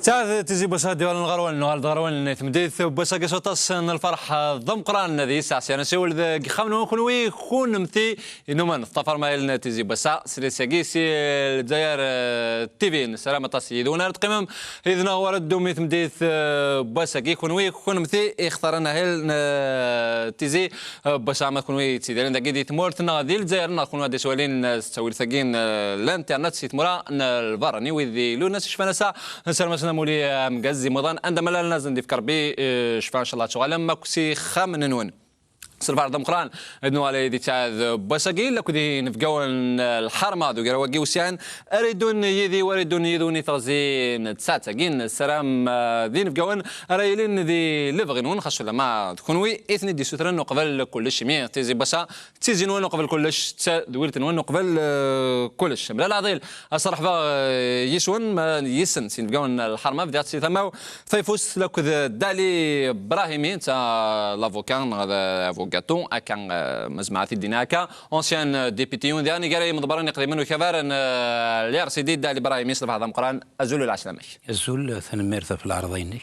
تعال تزي بسا ديال الغروان نهار الغروان تمديث بسا قصوتص الفرح ضم قران ذي ساعه انا سول ذا خمنو خنوي خون متي انه من طفر مايل تزي بسا سريساكي سي الجزائر تيفين سلامة تسيدونا القمم اذا هو ردو ميت مديث بسا كي خنوي خون متي اختارنا هل تزي بسا ما خنوي تسيدين دا قيدي تمورتنا ذي الجزائر نكون هذه سؤالين تسوي ثقين الانترنت سيت مرا البراني وذي لوناس شفنا ساعه سلام مولي مقزي مضان عندما لا لازم نذكر به شفا ان شاء الله شغال لما كسي خامن نون سلفار دمقران ادنو على يدي تاع بساقي لكو دي نفقاون الحرمه دو قراو وقيو سيان اريدون يدي واريدون يدوني تغزين تساتاقين السلام ذي نفقاون رايلين ذي لفغنون خاصو لما تكونوي اثني دي سوترن قبل كلش مي تيزي بسا تيزي نون قبل كلش دويرت نون قبل كلش بلا العضيل الصراحه يسون يسن سي نفقاون الحرمه بدات سي ثما فيفوس لكو دالي ابراهيمي تاع لافوكان هذا كاتون كان مزمعتي ديناكا اونسيان ديبيتيون دياني قال مضبران يقدمون كبار اليار سيدي دالي برايم يصرف هذا مقران ازول العشلامي ازول ثنميرث في العرضين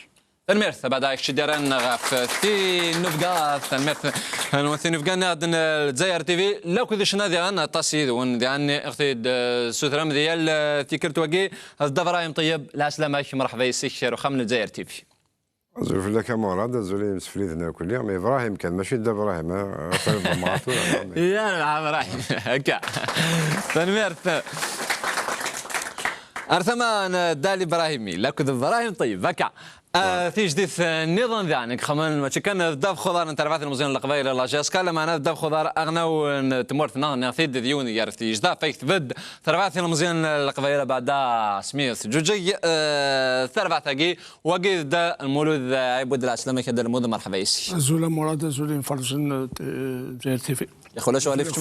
الميرث بعد هيك شدران غافتي نفقا الميرث نوثي نفقا نادن الجزائر تي في لو كذا شنا ديان تصيد ون ديان اختي سوثرام ديال تيكرت وقي الدفرايم طيب العشلامي مرحبا يسيك رخام الجزائر تي في زوج لك مراد زولي مسفليتنا كل يوم ابراهيم كان ماشي دا ابراهيم يا مع ابراهيم هكا تنميرت ارثما دالي ابراهيمي لكن ابراهيم طيب هكا في جديد النظام ذانك خمان ما كان داف خضار انت رفعت المزيان القبائل لا جاسكا لما انا داف خضار اغنى تمورتنا ناثيد ديون يعرفتي جدا فيك تبد رفعت المزيان القبائل بعد سميث جوجي رفعت اكي وقيد المولود عبود الاسلامي كذا المولود مرحبا يسي زولا مراد زولين فرجن جاي تي في يا اخو لا شو عرفت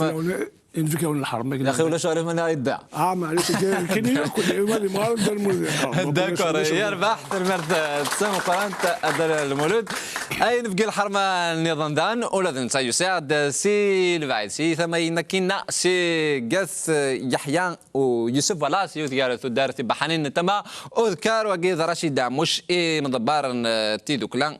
ينفكوا الحرم يا اخي ولا شو عرف من يدعى معليش كان ياكل مالي مراد المولود داكور يربح ترمرت تسمى قرانت المولود اي نبقي الحرمه النظام دان ولازم يساعد سي البعيد سي ثم ينكينا سي قاس يحيى ويوسف ولا سي يذكر دار بحنين تما اذكر وقيد رشيد مش مدبر تيدو كلان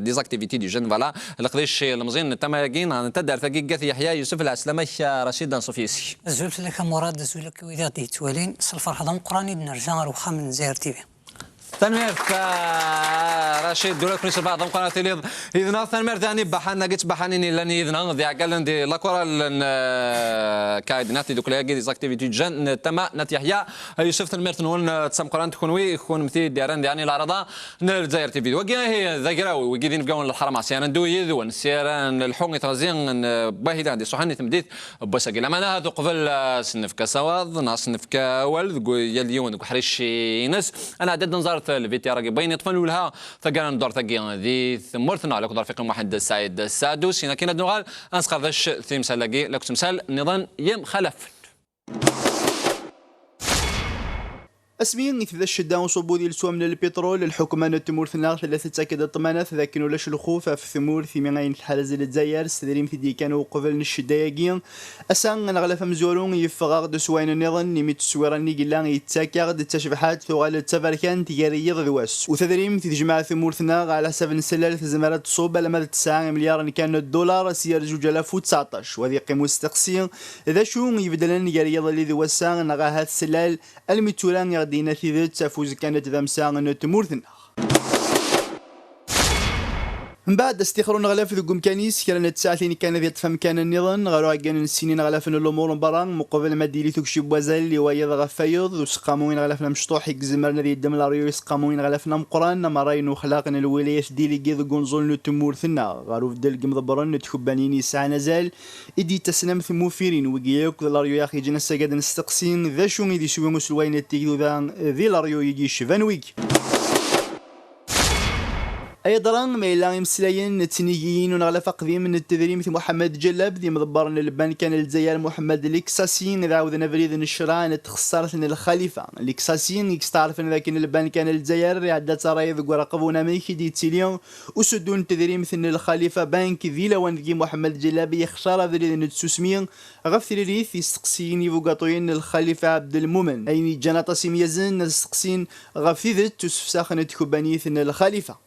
ديزاكتيفيتي دي جن فوالا القديش المزين تما يقين تدار ثقيق يحيى يوسف الاسلامي رشيد صوفيسي زولت لك مراد زولك واذا تولين الفرح ضم قراني نرجع روخا من زير تي في تنميرت رشيد دولا كنيس بعض قناه اليض اذا تنميرت يعني بحنا قلت بحنيني لاني اذا ذي قال دي لا كره كايد ناتي دوكلا دي اكتيفيتي جن تما نات يحيى يوسف تنميرت نون تسم قران تكونوي يكون مثي ديران يعني العرضه الجزائر تي في وكي هي ذاكراوي وقيدين نبقاو الحرم عسيان ندو يذون سيران الحومي تغزين باهي عندي صحني تمديت بساقي لما انا هذو قبل سنف كسواض ناس نف كولد يليون حريش ناس انا عدد نظرت الفيتي راكي بين يطفنوا لها ثقال ندور ثقي ذي ثمرتنا على قدر فيكم واحد السعيد السادس هنا كاين نغال انسقر ذاش ثيم سلاقي لك تمثال نظام يم خلف اسميا ذا الشدة وصبو ديال سوا من البترول الحكومة نتمور ثناغ ثلاثة تاكد الطمانات ذاكن ولاش الخوف في ثمور في مغاين الحالة زي الجزائر استدريم في دي كانوا قبل الشدة ياكين اسان نغلف مزورون يفغاغ دو سواين النظام نيميت السويراني قلان يتساكاغ التشبيحات ثغال التفركان تياري ذواس وتدريم في جماعة ثمور ثناغ على حسب السلال في زمارات الصوب على مدى 9 مليار كان الدولار سير 2019 وهذه قيمة استقصير اذا شو يبدلن ياري اللي ذواسان نغاها السلال المتوران دينا ثيذت تفوز كانت ذا مساغ تمورثنا من بعد استخرون غلاف ذو كانيس كانت ساعتين كان ذي تفهم كان النظام غيروا كان السنين غلاف الامور بران مقابل ما ديري ثوكشي بوازل اللي ويا غفايض وسقاموين غلافنا مشطوح يكزمرنا ذي الدم لاريو يسقاموين غلافنا مقران مراين وخلاقنا الولايات ديلي كيذ كونزول تمورثنا غارو في دلق مضبران تخبانين يسعى نزال ادي تسنم ثموفيرين وقياك لاريو يا اخي جينا السجاد نستقسين ذا شو يدي سوي مسلوين التيكو ذا ذي لاريو يجي شفانويك ايضا ما الا يمسلاين التنيجيين ونغلف قديم من التدريم في محمد جلاب ذي مدبر البان كان الجزائر محمد الكساسين اذا عاودنا فريد الشران تخسرت الخليفه الكساسين يستعرف ان ذاك البان كان الجزائر عدة رايض وراقبونا ميكي دي تيليون وسدون التدريم مثل الخليفه بانك ذي لوان ذي محمد جلاب يخسر ذي التسوسمين غف ثريث يستقسين يفوقاطوين الخليفه عبد المؤمن اين جناط سيميزن يستقسين غف ذي تسفساخن تكوبانيث الخليفه.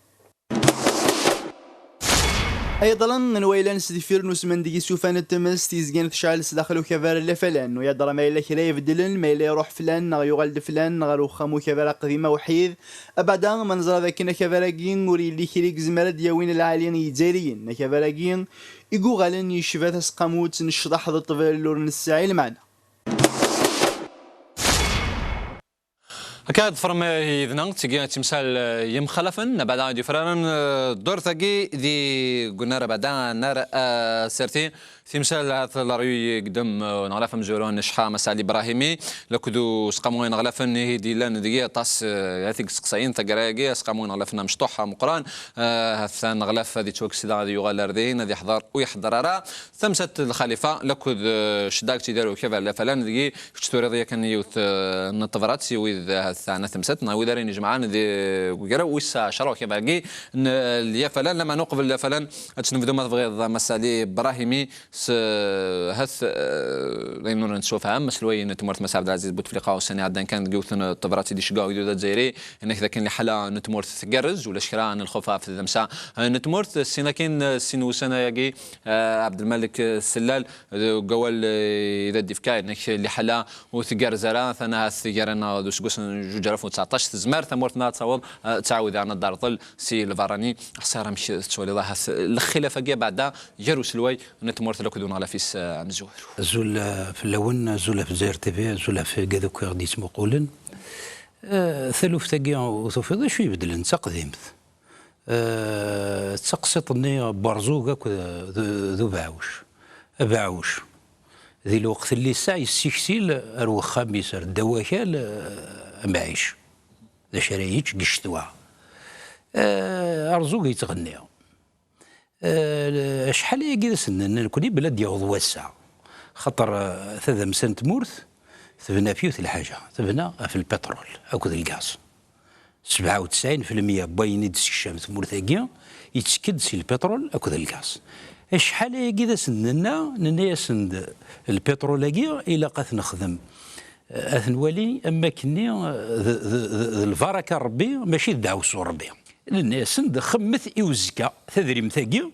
ايضا نويلان سديفير نسمن ديكي سوفان التمس تيزكين تشعل سداخلو كفار لفلان ويدرى ما إلا كلا يبدلن ما إلا يروح فلان نغ يغالد فلان نغ خامو كفار قديمة وحيد أبدا منظر ذاكنا كفاراكين وري اللي كريك زمرة دياوين العاليين يجاريين كفاراكين يقو غالن يشفات اسقاموت نشطح ضد طفل لور الساعي معنا. هكذا فرم إذن تيجي تمثال يم خلفن بعد دي فران دور ثقي دي قلنا بعدا نار سرتي تمثال هذا الرأي قدم نغلف مزورون نشحا مسالي إبراهيمي لكدو سقاموين نغلفن هدي لان دقيقة طاس هذيك سقساين تقراقي سقاموين نغلفنا مشطوحة مقران هذا نغلف هذه توك سيدا هذه يغال ردين هذه يحضر ويحضر راه ثمست الخليفة لكد شداك تيدارو كيف فلان دقيقة كتوري ضيا كان يوث نطفرات وإذا ثانا ثمست ناويدارين جمعان ذي وقرا ويسا شروك باقي اليا فلان لما نوقف فلان تنفذوا ما تبغي مسالي إبراهيمي هث لأنه نشوفها مسلوين تمرت مسا عبد العزيز بوتفليقة والسنة عدن كانت جوثنا الطبرات دي شقاو يدو الجزائري إنك إذا كان لحلا نتمرت تجرز ولا شكرا عن الخوف في الذمسا نتمرت السنة كان سنة وسنة يجي عبد الملك السلال قول إذا دفكاي إنك لحلا وتجرز راه ثنا ثجرنا دوش قص جرف 19 تزمر ثمرت نات صوب تعود عن الدار طل سي الفاراني خسارة مش تولي الله الخلافة جا بعدا جرو سلوي نتمرت لكدون على فيس مزور زول في اللون زول في زير تيفي زول في كذاك غادي مقولن ثلوف تاقي وثوفيض شو يبدلن تقديمت تقسطني برزوق ذو باعوش ذي الوقت اللي ساعي السكسيل اروح خميس الدواكال معيش ذا شرايج قشتوا ارزوق يتغني شحال هي كذا سنن الكل بلاد يعوض واسع خاطر ثلاثة مسنة مورث ثبنا فيه الحاجة ثبنا في البترول أكو الغاز 97% باين الشام مورثاكيا يتسكد سي البترول أكو الغاز شحال هي كذا سننا ننا سند البترول إلا قاث نخدم أثنوالي أما كني البركة ربي ماشي دعوسو ربي الناس سند خمث إوزكا تدريم ثاقي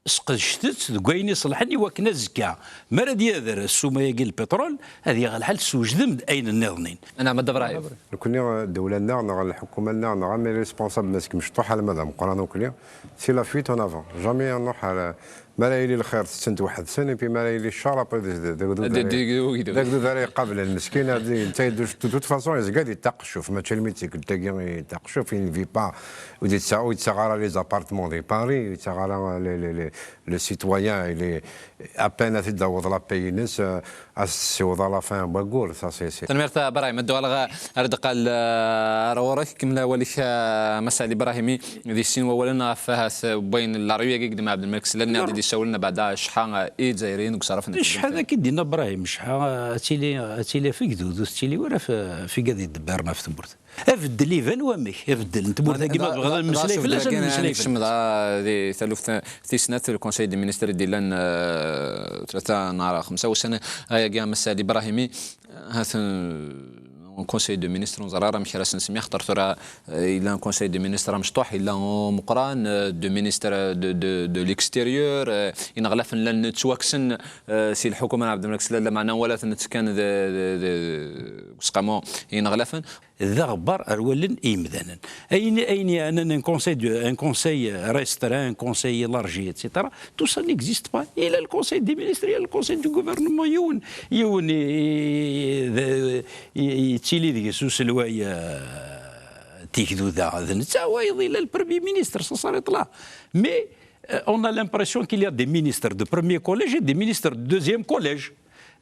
سقشتت كاين يصلحني وكنا زكا مراد يادر السومه يقل البترول هذه غالحال سوجدم اين الناظنين انا ما دبراي كنا الدوله لنا الحكومه لنا غامي ريسبونسابل ماسك مشطوح على المدام قرانا كليا سي لا فيت اون افون جامي نروح على ما لا يلي الخير سنت واحد سنه في ما لا يلي الشراب داك قبل المسكين هذه انت دوت فاسون يزقاد يتقشوا في ماتش الميتيك تاكي يتقشوا في في با ودي تساغ لي زابارتمون دي باري يتساغ لي سيتويان اللي ابان تداوض لا باي ناس اسيوض لا فان باكور سا سي تنمرت برايم الدوالغا ارد قال رورك كملا وليك مسعد ابراهيمي ذي السين ولنا فيها بين العربيه قدام عبد الملك سلنا دي سولنا بعدا شحال جايرين وصرفنا شحال كيدينا ابراهيم شحال تيلي في كدود تيلي ورا في قضيه الدبار ما في تمرت افدل ليفان وامك افدل انت مورد كيما بغا المسلي فلاش المسلي دي ثلث سنوات الكونساي دي مينيستر ديالان 3 نهار 5 وسنه هيا كاع مسعد ابراهيمي هذا كونساي دو مينيستر زراره مش راس نسميه خطرت راه الى ان كونساي دو مينيستر مشطوح الى مقران دو مينيستر دو ليكستيريور ان غلاف لن تواكسن سي الحكومه عبد الملك سلال معنا ولا تنتكان سقامو ان غلافن ذا غبار أرولن إيمذانا أين أنا ان كونساي ريستران ان كونساي لارجي اتسيتيرا تو سا نيكزيست با إلا الكونساي دي مينيستريال الكونساي دو غوفرنمون يون يتيلي ذيك سوس الوايا تيكدو ذا نتا وايض إلى البرمي مينيستر صار يطلع مي on a l'impression qu'il y a des ministres de premier collège et des ministres de deuxième collège.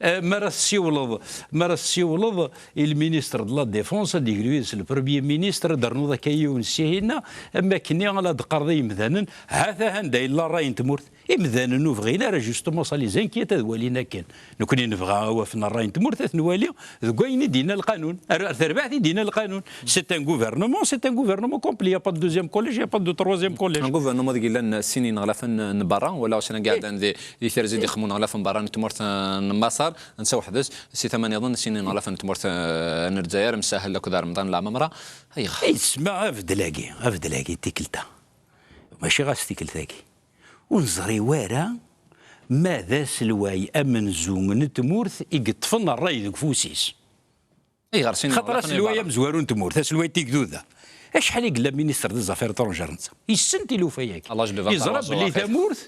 مرة السيولض المينيستر دو لا ديفونس دي غلويس البروبيي مينيستر درنو ذاك يون السيهنا اما كني على دقرضي مثلا هذا هندا الا راي تمورت امذان نوفغينا راه جوستومون صالي زانكيت ولينا كان نكوني نبغى وفنا الراي تمورت نوالي كوين دينا القانون ثربعت دينا القانون سي ان غوفرنمون كومبلي يا با دو دوزيام كوليج يا با دو تروزيام كوليج غوفرنمون ديال لنا السنين غلافن برا ولا واش انا قاعد عندي دي ثرزي دي خمون غلافن برا تمورت مصر نسى وحدش سي ثمانية ظن السنين غلافن تمورت الجزائر مسهل لك دار رمضان لا ممرا اي اسمع افدلاقي تيكلتا ماشي غاس تيكلتاكي ونزري وارا ماذا سلواي امن زون تمورث يقطفن الراي ذوك فوسيس اي غير سنين خاطر سلواي مزوارون تمورث سلواي تيكدوذا شحال يقلا مينيستر دي زافير ترونجير نتا يسنتي لو فياك الله جل يزرب بلي تمورث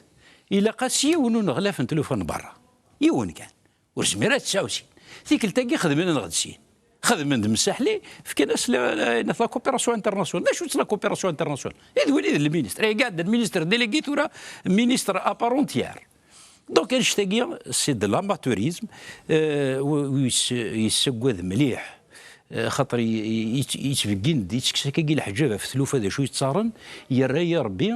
الا قاسيه ونون غلاف تلوفون برا يون كان ورزميرات تساوسين تيكلتاكي خدمنا نغدسين خدم مساحلي في كناس لا كوبيراسيون انترناسيونال شو لا كوبيراسيون انترناسيونال يدولي المينيستر قاعد المينيستر ديليغي تورا مينيستر ابارونتيير دونك نشتاقي سي دو لاماتوريزم يسقوذ مليح خاطر يتفقين يتكسكي الحجابه في ثلوفه هذا شو يتصارن يا ربي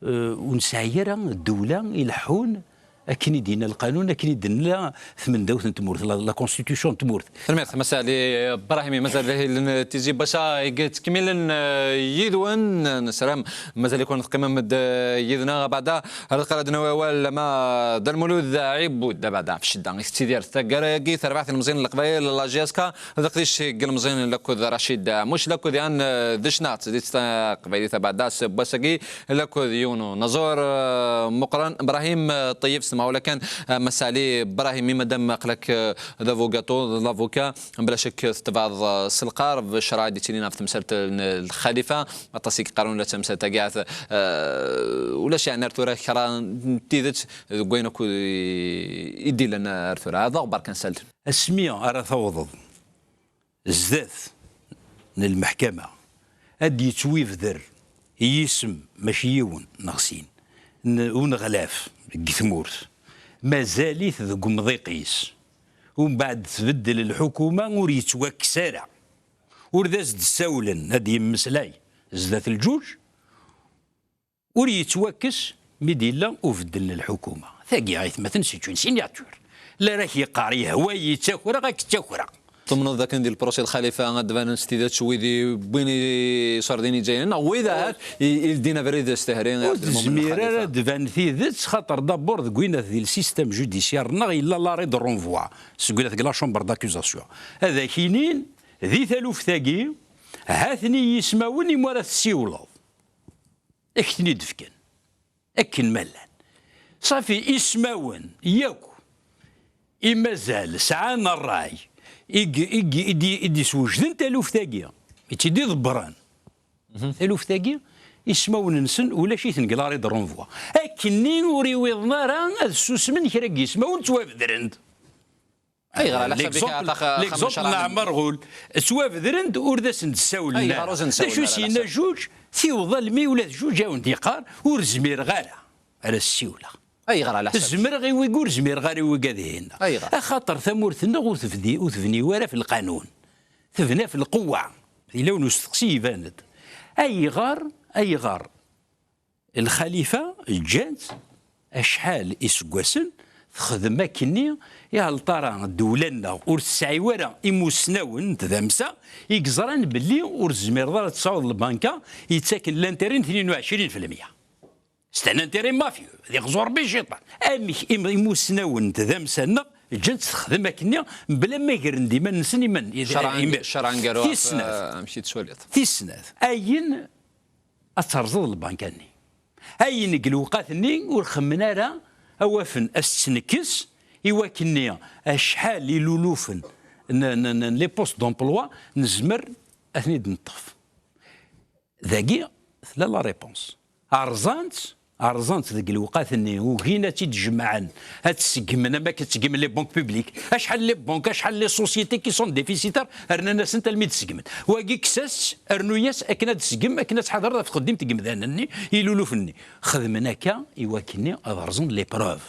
ونسعيرا الدوله يلحون اكن يدينا القانون اكن يدينا ثمن دوث تمورث لا كونستيتيسيون تمورث سمعت مسالي ابراهيمي مازال تيجي باشا تكمل يدون نسلام مازال يكون قمم يدنا بعدا هذا قراد نوال لما دا المولود عيب ودا بعدا في الشده استدير ثقراكي ثربعت المزين القبائل لا جيسكا هذا قديش قال مزين لكو رشيد مش لكو ديان دشنات ديت قبائل بعدا باسكي لكو يونو نزور مقرن ابراهيم طيب ولا كان مسالي ابراهيمي مادام قالك لافوكا بلا شك تبعض السلقار بشرايد تيلينا في مساله الخليفه التصيك قانون لا تمسا تاع ولا شي يعني ارتورا كرا تيدت كوينكو يدي لنا ارتورا هذا غبر كنسال السميه راه توضض الزداد للمحكمه ادي تويف ذر يسم ماشي يون ناقصين ونغلاف قثمورث مازاليت ذوك مضيقيس ومن بعد تبدل الحكومه وريت وكسارة ورداز تساولن هذه مسلاي زدات الجوج وريت وكس ميديلا وفدل الحكومه ثاقي غايث ما تنسيتون سيناتور لا راهي قاري هواي تاكورا غاك تاكورا ضمن ذاك ندير البروسي الخليفه غادبان استيدات شويدي بيني صارديني جايين وإذا يدينا بريد استهرين زميره دفان ثيدت خاطر دابور كوينا ذي السيستم جوديسيار نغ الا لا ري دو رونفوا سكولا لا شومبر داكوزاسيون هذا كاينين ذي ثالوف ثاقي هاثني يسماوني مورا السيولو اكتني دفكن اكن ملان صافي يسماون ياكو مازال سعانا الراي يدي سوجدن تالوف ثاقيه يتيدي ضبران تالوف ثاقيه يسمون نسن ولا شي تنقلاري درونفوا اكني وريوضنا راه السوس من كراك يسمون توافدرند اي غير على حسب ليكزومبل نعمر غول توافدرند ورداس نتساول لا شو سينا جوج ثيوض المي ولا جوج جاو انتقار ورزمير غالا على السيوله اي غير على حسب الزمر غي ويقول زمير غاري وكادهنا اي غير خاطر ثمورتنا وتفني ورا في القانون تفنى في القوه الا ونستقسي يباند اي غار الخليفه جات اشحال اسكواسن خدمه كني يا الطرا دولنا ورسعي ورا يموسناون تذمسا يقزران باللي ورزمير دار تصاوض البنكه يتساكن لانترين 22% ستان انتري مافيو ذي غزور بيشيطان اميك يموسناون تذمسنا جات تخدم كني بلا ما يقرن ديما نسني من شرعا قالوا مشيت سوليت تيسناث اين اترزض البنكاني اين قلوقاتني ورخمنا راه اوافن استنكس يواكني اشحال يلولوفن لي بوست دومبلوا نزمر اثني نطف ذاكي لا ريبونس ارزانت ذاك الوقات اني وكينا تيتجمعن هاد السقمنا ما كتسقم لي بونك بوبليك اشحال لي بونك اشحال لي سوسيتي كي سون ديفيسيتار رنا ناس انت الميد تسقمت واكي كساس ارنوياس اكنا تسقم اكنا تحضر في قديم تقمذانني يلولو فني خدمنا كا يواكني ارزن لي بروف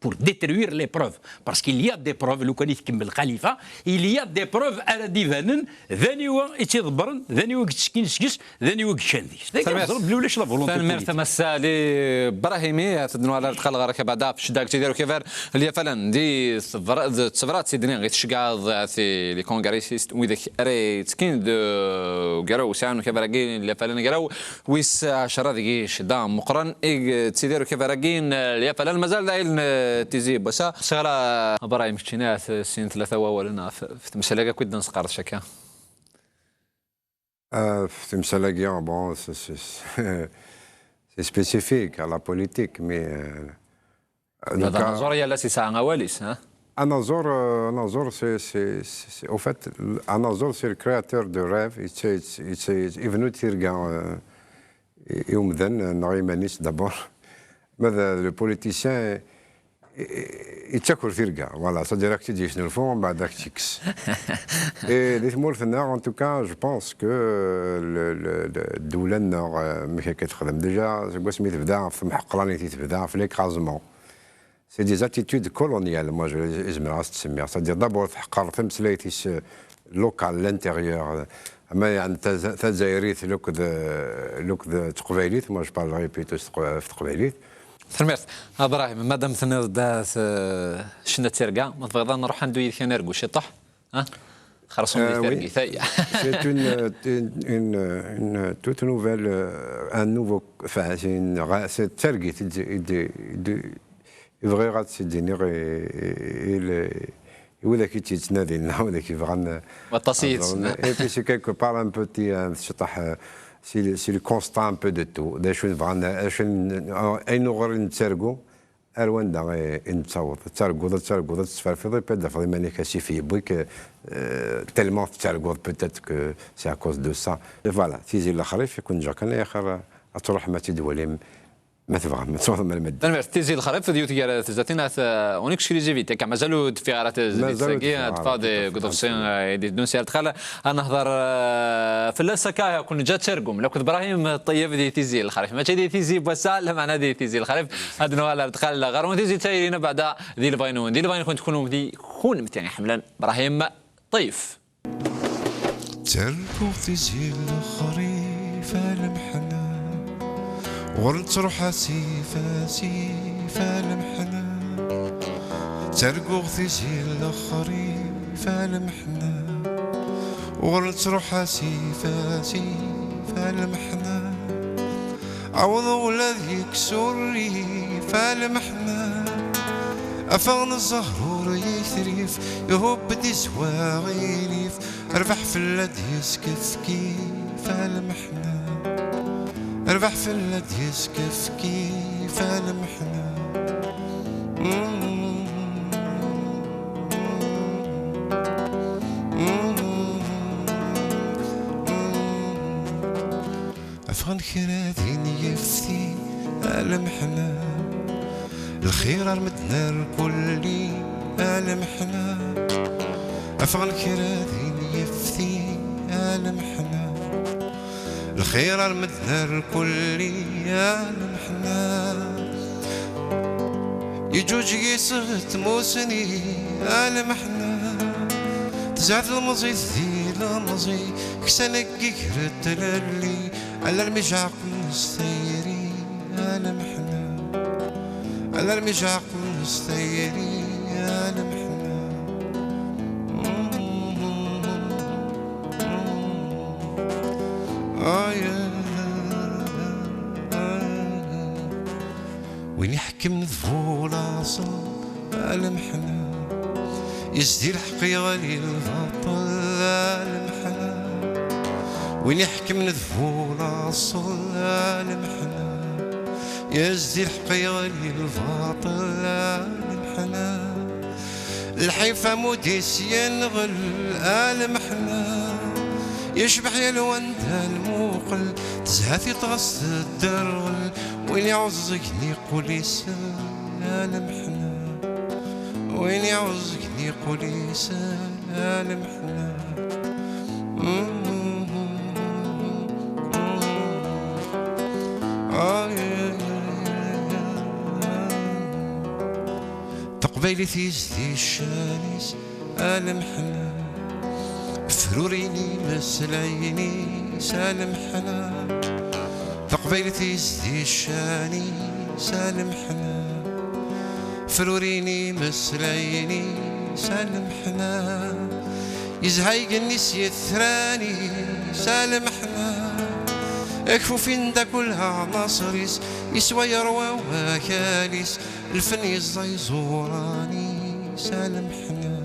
pour détruire les preuves. Parce qu'il y a des preuves, لو كان يتكمل خليفة il y a des preuves على ديفانن ذاني هو يتضبرن ذاني هو كتشكين سكس ذاني هو كتشانديش ذاك ضرب لولاش لا فولونتي ثاني مرتبة مسالي براهيمي تدنوا على دخل غير بعدا في شداك تيديروا كيفار اللي فعلا دي صفرات سيدني غيتشكا في لي كونغريسيست وذاك ري تسكين دو قراو سان كيفاراكين اللي فعلا قراو ويس 10 دقيقة شدا مقرن تيديروا كيفاراكين اللي فعلا مازال دايل تيزي بس صغار براهيم كتشينات سين 3 اولنا في مساله كود نسقر شكا في مساله bon c'est spécifique à la politique mais هذا نظريه التي ساعه واليس ها Anazor, c'est au fait, Anazor, c'est le créateur de rêves. Il est venu Tirgan et Oumden, Narimanis d'abord. Mais le politicien, il tchakour Tirgan. Voilà, c'est-à-dire que tu dis, nous le font, bah, d'actix. Et les mots en tout cas, je pense que le Doulen Nord, déjà, c'est quoi ce mythe d'art, l'écrasement. C'est des attitudes coloniales, moi je les aime. C'est-à-dire d'abord, c'est local, l'intérieur. Mais moi je parlerai plutôt de تقبيليت. سمعت ابراهيم مادام تنضات شنا ترقا ما تبغى نروح ندوي كان نرقو شطح ها خرصون دي ترقي C'est une toute nouvelle un nouveau enfin c'est ترقي يبغي غاد سيديني ولا كي تيتنادي لنا ولا كيبغى والتصيد اي بي سي كيلكو بار ان بوتي شطح سي لو كونستا ان بو دو تو دا شو نبغى اي نغر نتسرقو الوان دا نتصوت تسرقو تسفرفض بدا فضي ماني كاسي في بويك تيلمون تسرقو بوتيت كو سي ا كوز دو سا فوالا تيزي الخريف يكون جا كان اخر تروح ما تدولي ما تبغى ما تبغى ما المد دنمر تيزي الخريف ديو تيار تزاتينا اونيك شكريزيفيتي كما مازالوا في غارات زيفيتساكي تفاضي قدوسين دي دونسي التخال انا نهضر في اللاسكا كون جات ترقم لو كنت ابراهيم طيب دي تيزي الخريف ما دي تيزي بس لا معنى دي تيزي الخريف هاد نوالا دخل غارون تيزي تايرين بعد دي الفاينون دي الفاينون كنت تكونوا دي خون متاعي حملان ابراهيم طيف تركو تيزي الخريف المحنة ورد تروح سيفا المحنة ترقو غثيزي الخريف المحنة ورد تروح سيفا المحنة عوض ولاد يكسر ريف المحنة أفغن الزهرور يثريف يهب دي زواغي ريف أربح في اللد يسكف كيف المحنة اربح في اللد يسكف كيف المحنة أفغن كرادين يفتي المحنة الخير المدنا الكلي المحنة أفغن كرادين يفتي المحنة الخير المدنا الكلي المحنة يجوج يسغت موسني المحنة تزعت المزي ذي المزي كسنكي كرت للي على المجاق نستيري المحنة على المجاق نستيري المحنة وين يحكم ذفول عصا المحنة يزدي الحقيقة للبطل المحنة وين يحكم ذفول عصا المحنة يزدي الحقيقة للبطل المحنة الحيفا موديس ينغل المحنة يشبح يا الوند الموقل تزهثي تغص الدرغل وين يعوزكني قوليس المحنة وين يعوزكني قوليس المحنة قبيلي تيزدي الشانيس المحنة فروريني مسلعيني سالمحنا فقبيلي تيزدي الشانيس المحنة فروريني مسلعيني سالمحنا يزهايق الناس يثراني سالمحنا اكفو فين دا كلها عناصريس يسوى يروى وكاليس الفن يزوراني سالمحنا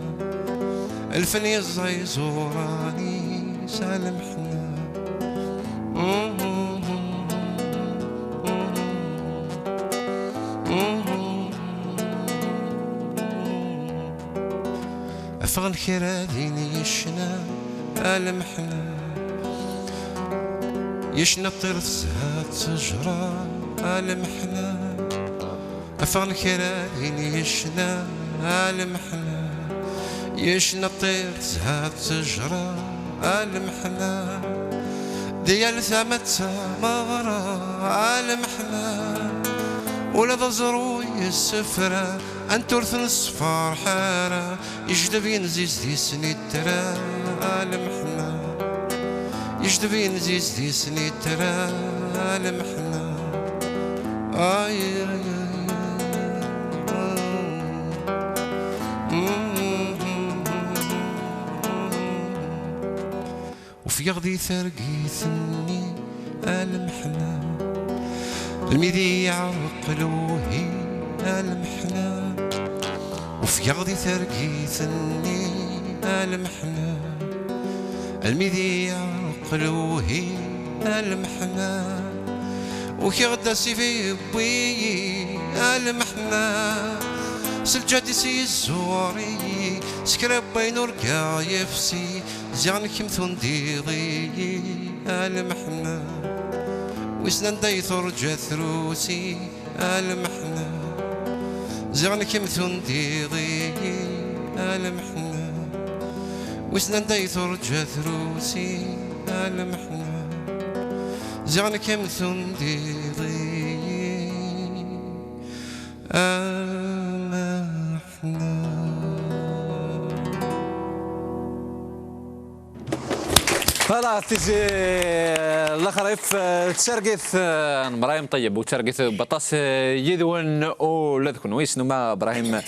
الفن يزوراني سالمحنا أفغن كراديني يشنا المحنا يشنا الطير زهات شجرة المحنا أفغن كراديني يشنا المحنا يشنا الطير زهات شجرة المحنا ديال ثمت مغرى المحنا ولا ضزرو السفرة أنتورث الصفار حارة يجدب ينزيز دي سني ترى المحنا يجدب ينزيز دي سني ترى المحنا آي وفي يغضي ثرقي ثني المحنا الميدي يعرق لوهي المحنا وفي يغضي ثرقي ثني المحنا الميدي يعرق لوهي المحنا وكي غدا سيفي بوي المحنا سلجاتي سي الزوري سكراب بين ورقا يفسي زيان كمثون ديضي المحنا وسنان داي ثرجا ثروسي المحنا زيان كمثون ديضي المحنا وسنان داي ثرجا ثروسي المحنا زيان كمثون ديضي فلا تيجي الخريف تشاركيث ابراهيم طيب وتشاركيث بطاس يدون ولا ذكون ويسنو ما ابراهيم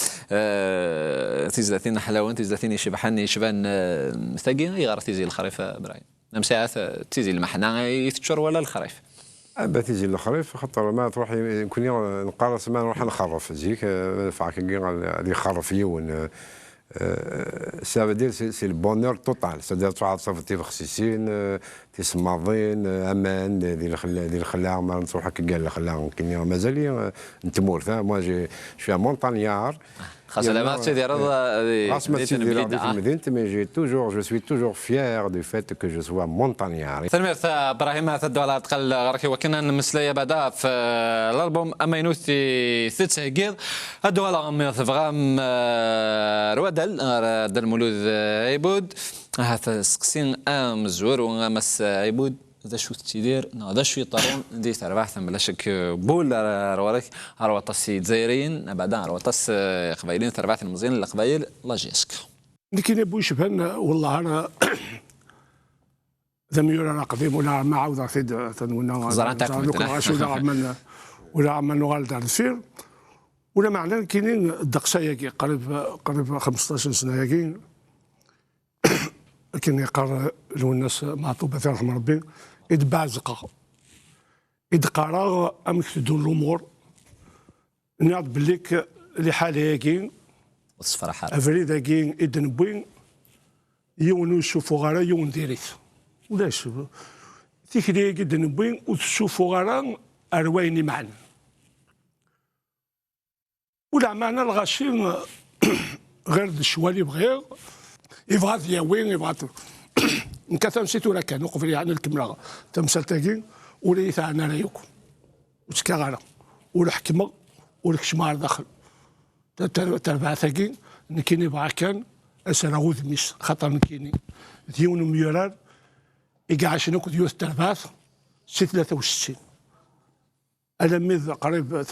تيزاتين حلاوه تيزاتين شبحان شبان ثقي غير تيجي الخريف ابراهيم ساعات تيجي المحنه يتشر ولا الخريف تيجي الخريف خاطر ما تروح يمكن نقارس ما نروح نخرف زيك فاك اللي خرف يون ça veut dire c'est le bonheur total c'est-à-dire تروح تصيفطي في خسيسين تسماضين امان ديال الخلاع ما تروح هكا كاع الخلاع كاين مازال نتمور موا جو شوي مونتانيار خاصة لا ماتش ديال المدينة مي je suis toujours fier du fait que je sois montagnard. تلميذ ابراهيم ثدو على تقل غركي وكنا نمسلي بعدا في الالبوم اما ينوثي ثلاث عقيد هدو على غم فغام روادل دل مولود عيبود هذا سقسين ام زور وغمس عيبود هذا شو تيدير هذا شو يطرون دي تربح ثم بلا شك بول روالك روطاس جزائريين بعدا روطاس قبايلين تربح المزين القبايل لاجيسك لكن بو يشبهن والله انا ذميور انا قديم ولا ما عاود ثيد تنونا زرعتك ولا عملنا غالد على الفير ولا معناه كاينين الدقسايا قريب 15 سنه ياكين كاين يقرا لو الناس معطوبه في رحم ربي يتباع زقا يدقرا امكتدون الامور نعرف بليك اللي حالة ياكين الصفرة حالة افريد ياكين اذن بوين يون يشوفوا غير يون ديريت ولاش تيكلي اذن بوين وتشوفوا غير ارويني معنا ولا معنا الغاشين غير الشوالي بغير يبغى دياوين يبغى نكثر نسيتو راك نوقف لي عن الكاميرا تمثال تاكين ولي تاعنا رايكم وتكاغانا والحكمه والكشمار داخل تربع تاكين نكيني بغا كان اسراغوذ ميس خاطر نكيني ديون ميورار يقع شنو ديوث ترباث 63 انا مذ قريب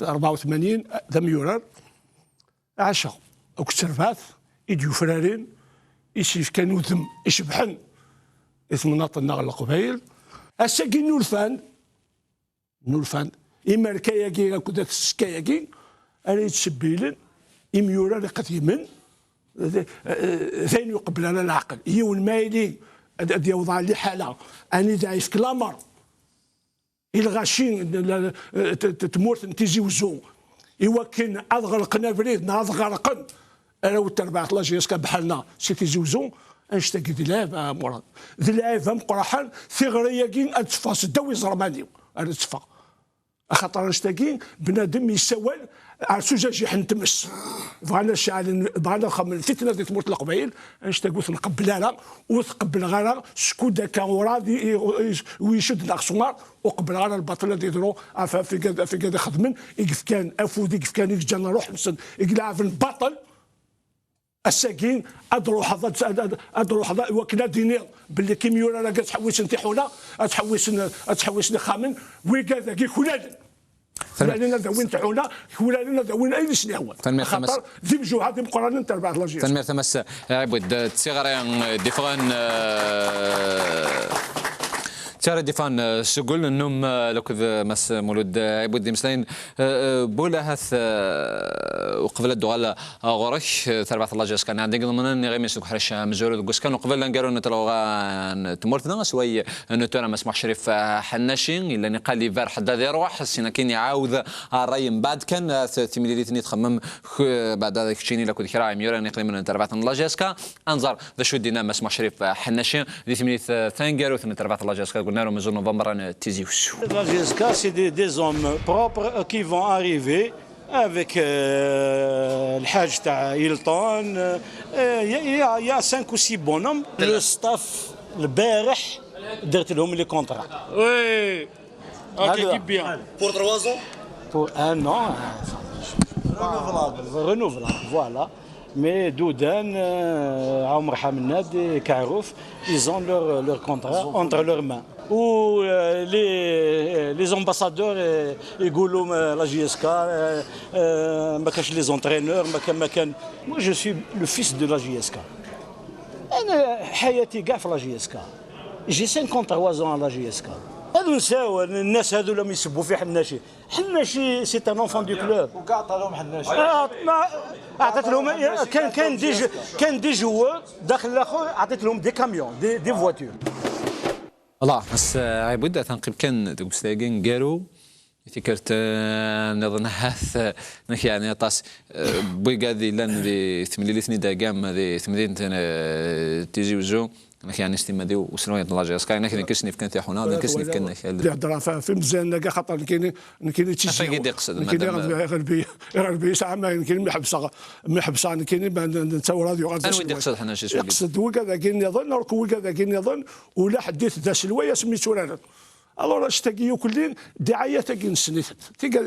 84 ذا ميورار عاشا وكتربات يديو فرارين يسيف كانوا ذم يشبحن مناطنا على القبائل الساقي نولفان إما الكياكي كذاك السكاياكي أنا يتسبيلن يميورا لقديما ثاني يقبل على العقل يون مايلي أدي يوضع لي حالة أنا دايف كلامر الغاشين تمورت تيجي وزو يوكن أضغلقنا بريد أضغلقن أنا وتربعة لاجيسكا بحالنا سيتي زوزو أنشتاق دلاب مراد دلاب مقرحان ثغرياكين أتفاس الدوي زرمانيو أنا تفا خاطر نشتاقين بنادم يسوال على سجاج حنتمس بغانا الشعال بغانا نخمم الفتنه اللي تموت القبائل نشتاقوا نقبلها وتقبل غير شكون داك ورادي ويشد ناقصوار وقبل غير الباطل اللي يديروا في كذا خدمن يقف كان افودي يقف كان يجانا روح نسن يقلع في الباطل الساكين ادرو حظا وكنا دينير باللي كيميورا راه تحوس نتيحونا تحوس خامن وكذا كي كلال لأننا ذوين تاعونا ولاننا ذوين أي سنة خاطر ذي بجوها ذي مقرن تاع بعض لاجيس تنمير ثمس عبود تسيغرين ديفغان ترى ديفان سجل النوم لو كذا مس مولود عبود مسلين بولا هث وقبل الدوال غورش ثربعة الله جالس كان عندي ضمن غير مسك حرش مزور دوس كان وقبل نقروا نتلوغا تمرتنا سوي انه ترى مسموح شريف حناشين الا نقال لي فار حدا ذي روح سينا كين يعاود الراي من بعد كان ثميلي ثني تخمم بعد هذاك الشيء لو كنت كراعي ميورا نقل من ثربعة الله جالس انظر ذا شو دينا مسموح شريف حناشين ذي ثميلي ثانجر وثني ثربعة الله جالس قلنا له مزور نوفمبر تيزي وشو La GSK, c'est des hommes propres qui vont arriver avec le Hajj تاع Hilton. Il y a 5 ou 6 bonhommes. Le staff, البارح درت لهم لي كونترا. Oui. Ok, dis bien. Pour 3 ans? Pour 1 an. Renouvelable, voilà. Mais Doudan, Aoumar Hamnad, Karouf, ils ont leur contrat entre leurs mains. Ou les ambassadeurs, la JSK, les entraîneurs, moi je suis le fils de la JSK. J'ai 53 ans à la JSK. هذو نساو الناس هذو لما يسبوا في حناشي سي ان اونفون دو كلوب وكاع عطى لهم حناشي عطيت لهم كان دي جوار داخل الاخر عطيت لهم دي كاميون دي فواتور الله بس عبود تنقيب كان دوكستاغين قالوا فكرت نظن هاث يعني طاس بوي قاضي لان دي ثملي لثني داقام هذه ثمدين تيجي وجو يعني استيما دي وسنوات الله جالس كاين كاين كسني في كان تاع هنا كسني في كان الهضره في مزيان كاع خاطر كاين تيجي كاين يقصد غربي ساعه ما كاين ما يحبس كاين نتصور راديو انا ودي يقصد حنا شي يقصد وكذا كاين يظن وكذا كاين يظن ولا حديث ذا شويه سميتو رانا الوغ اشتاقيو كلين دعايه كاين سنيت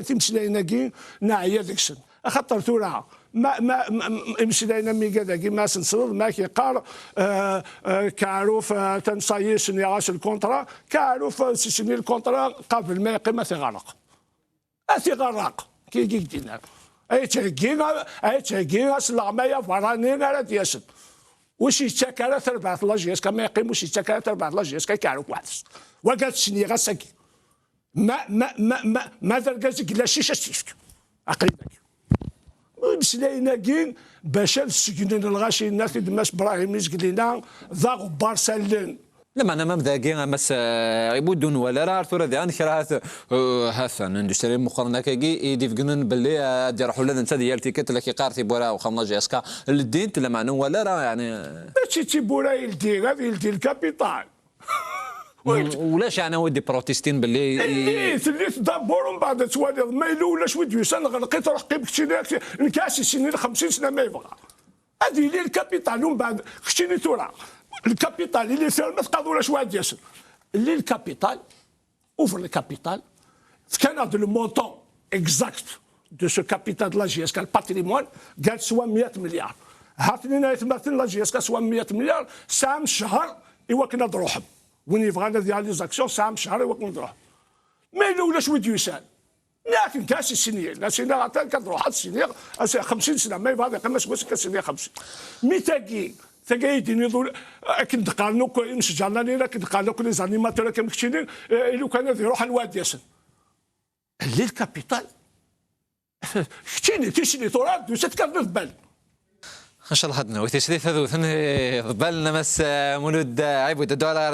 تمشينا كاين ناعيه ديك السن خاطر تورا ما مشينا مي كذا ما سنصرد ما كيقال كعروف تنصايش نيغاش الكونترا كعروف سيسمي الكونترا قبل ما يقيم ثغرق ثغرق كي دينا اي تشكينا سلامايا فراني على دياسن واش يتشكل تربع لاجيس كما يقيم واش يتشكل تربع لاجيس كيعرف واحد وقالت شني غاسكي ما دركاتك لا شيشه شفت عقيدك مسلاينا كين باش السجنين الغاشي الناس دماش ابراهيم يسقلينا ذا غبار سالين لما انا ما بداكي مس يبودون ولا راه ثورة ديال كرا هاث ندشري مقارنه كي يدي فكنن باللي دير حول انت ديال تيكت لك قارتي بورا وخمنا جاسكا الدين لما انا ولا راه يعني ماشي تي بورا يلدي غير يلدي الكابيتال ولاش يعني ودي بروتيستين باللي ثليت دابور من بعد توالي ما يلولاش ودي سنه لقيت روح قيب كتيني نكاسي سنين 50 سنه ما يبغى هذه اللي الكابيتال ومن بعد كتيني تورا الكابيتال اللي فيها ما تقادولاش واحد ياسر اللي الكابيتال اوفر الكابيتال في كندا لو مونطون اكزاكت دو سو كابيتال دو لا جي اس كا الباتريمون قال سوا 100 مليار هاتني يتمثل لا جي اس كا سوا 100 مليار سام شهر يوكنا دروحهم وين يبغى ديال لي زاكسيون سام شهر يوكنا دروحهم ما يلولاش ود يسال لكن كاس السنيه لا سنه غاتان كتروح السنيه 50 سنه ما يبغى يقمش بس كسنيه 50 مي تاكي يديني دول كنت قالنا مسجلنا لينا كنت قالنا كل زانيماتور كمكتشيني لو كان يروح الواد ياسن اللي الكابيتال كتشيني تيشني توراد دوسات كان في بال ان شاء الله هدنا وتشري ثذو ثن بالنا مس مولود عيبود الدولار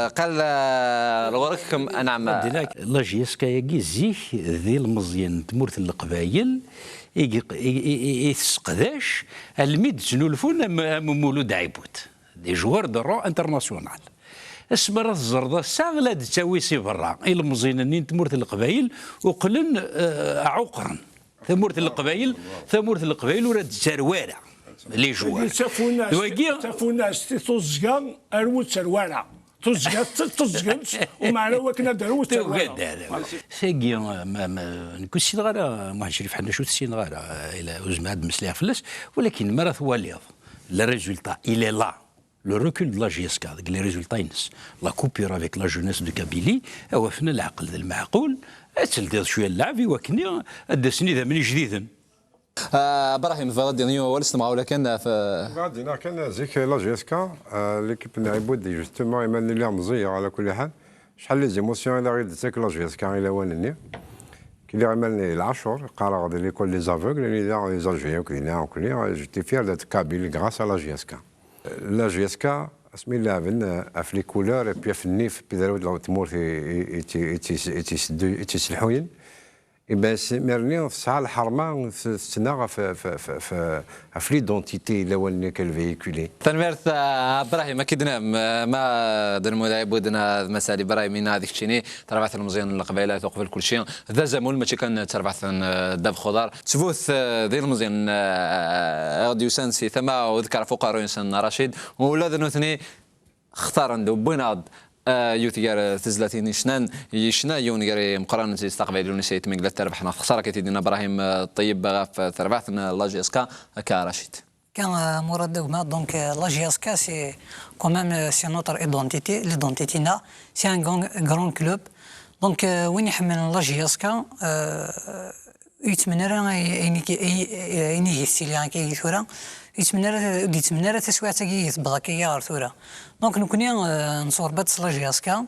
قال الغركم نعم لا جيسكا يجي زيك ذي المزيان تمورت القبايل يتسقداش الميد جنولفون مولود عيبود دي جوار دو رو انترناسيونال اسمر الزرده ساغلا تساوي سي برا المزينين تمورت القبايل وقلن عقرا ثمورت القبايل وراد تسروارع لي جوار تافوناس توزكان اروت سروارع توزكان ومعنا وكنا داروا سروارع ساقي نكون السين غالا ما شريف حنا شو السين غالا الى وزماد مسليها فلاس ولكن مرة ثواليض لا ريزولتا الي لا لو ريكول دو لا جيسكا ديك لي ريزولتا ينس لا كوبير افيك لا جونيس دو كابيلي اوفنا العقل ذا المعقول تسلدي شويه اللعب وكني الدسني ذا من جديد ابراهيم فغادي نيو ولسنا ولكن غادينا كان زيك لا جيسكا ليكيب نعيبود جوستومون ايمان اللي مزير على كل حال شحال لي زيموسيون الى غير تاك لا جيسكا الى وانني كي اللي عملني العشر قرا غادي ليكول لي زافوغل لي زالجيريان وكلنا جيتي فير دات كابيل غراس لا جيسكا لا جيسكا اسمي الله بن في لي كولور بي في النيف بي داروا تمور يتسلحوين يبقى مرني في الساعه الحرمه تستنى في ليدونتيتي الاولانيه كالفيكولي تنميرت ابراهيم اكيد ما دن ملاعب ودنا مسالي ابراهيم من هذيك الشيني تربعت المزيان القبيلات وقبل كل شيء ذا زمول ماشي كان تربعت داب خضار تفوث ذي المزيان غادي يسانسي ثم وذكر فقراء ينسان رشيد وولاد نوثني اختار عنده بناض يوتيار تزلاتين يشنا يون ياري مقارنة استقبال يونسيت من قلت تربحنا خسارة كتيدنا ابراهيم طيب غاف تربحنا لاجيسكا كرشيد كان مراد ما دونك لاجيسكا سي كومام سي نوتر ايدونتيتي ليدونتيتينا سي ان غران كلوب دونك وين يحمل لاجيسكا يتمنى ايني ستيلي كي ثورا يتمنى تسويع تاكي تبغى كي ثورا دونك نكوني نصور بات لاجيسكا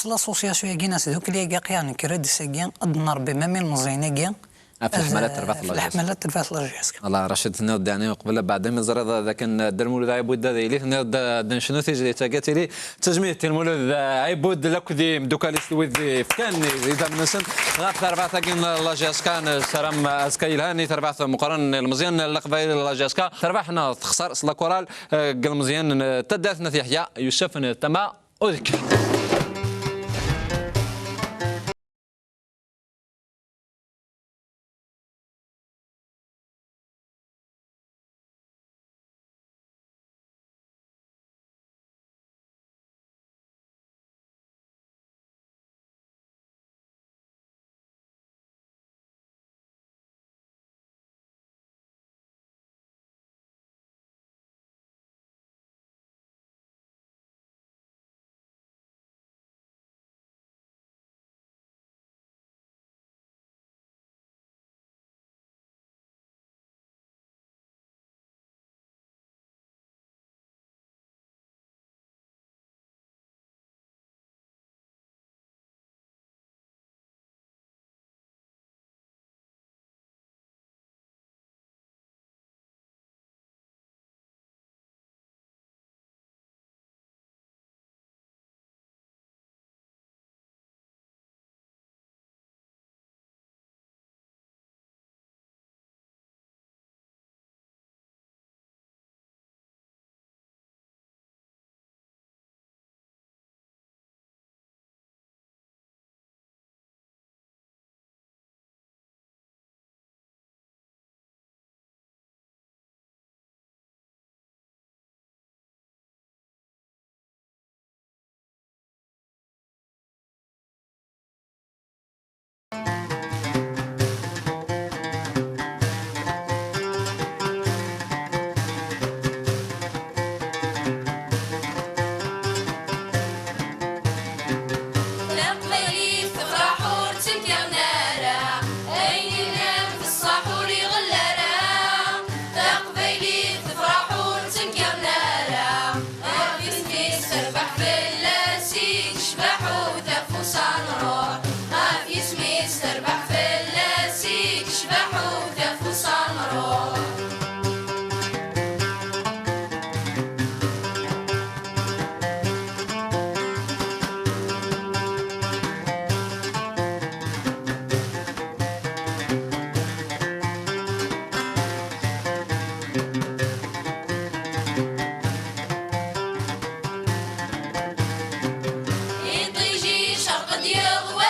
لاسوسياسيون كي ناس دوك اللي كاع كرد ساكيا ادنا ربي مامي المزينه كاع في الحملات تربح لاجيسكا الله رشيد نود يعني قبل بعد ما زرد ذاك درمول عيبود ذا لي نود شنو تيجي تاكاتي لي تجميع المولود عيبود لكدي مدوكاليست وذي فكان اذا منسن غاف تربح تاكين لاجيسكا سرام اسكايل هاني تربح مقارن المزيان القبائل لاجيسكا تربحنا تخسر سلا كورال قال مزيان تداثنا يحيى يوسف تما اذكر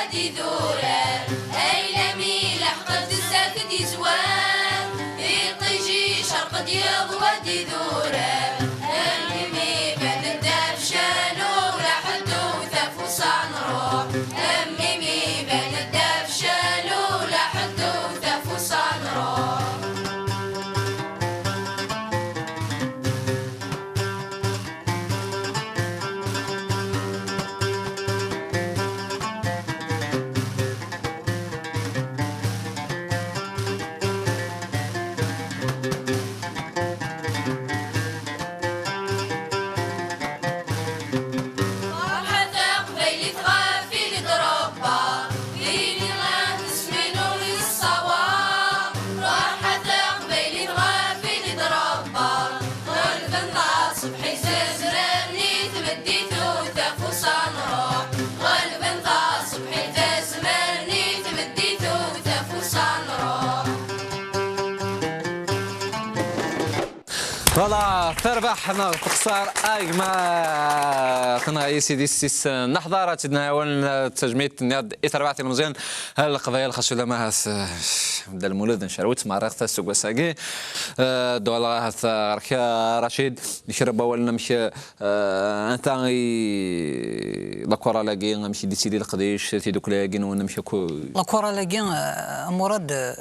ودي ذورة أي لميل حقد الزاك دي زوان يطيجي شرق ديض ودي ذورة أمي بعد الدف شانو لا حدو ثف وصنروح أمي بعد الدف شانو لا حدو ثف وصنروح فوالا تربح تخسر اي ما خنا يا سيدي السيس نحضر تناول تجميد نياد اتربعت المزيان القضايا الخاصه لما هاس بدا المولود نشروت مع رخت السوق ساقي دولا هاس ركا رشيد يشرب اول نمشي انت لا كره لاقي نمشي دي سيدي القديش تيدوك لاقي ونمشي لا كره لاقي مراد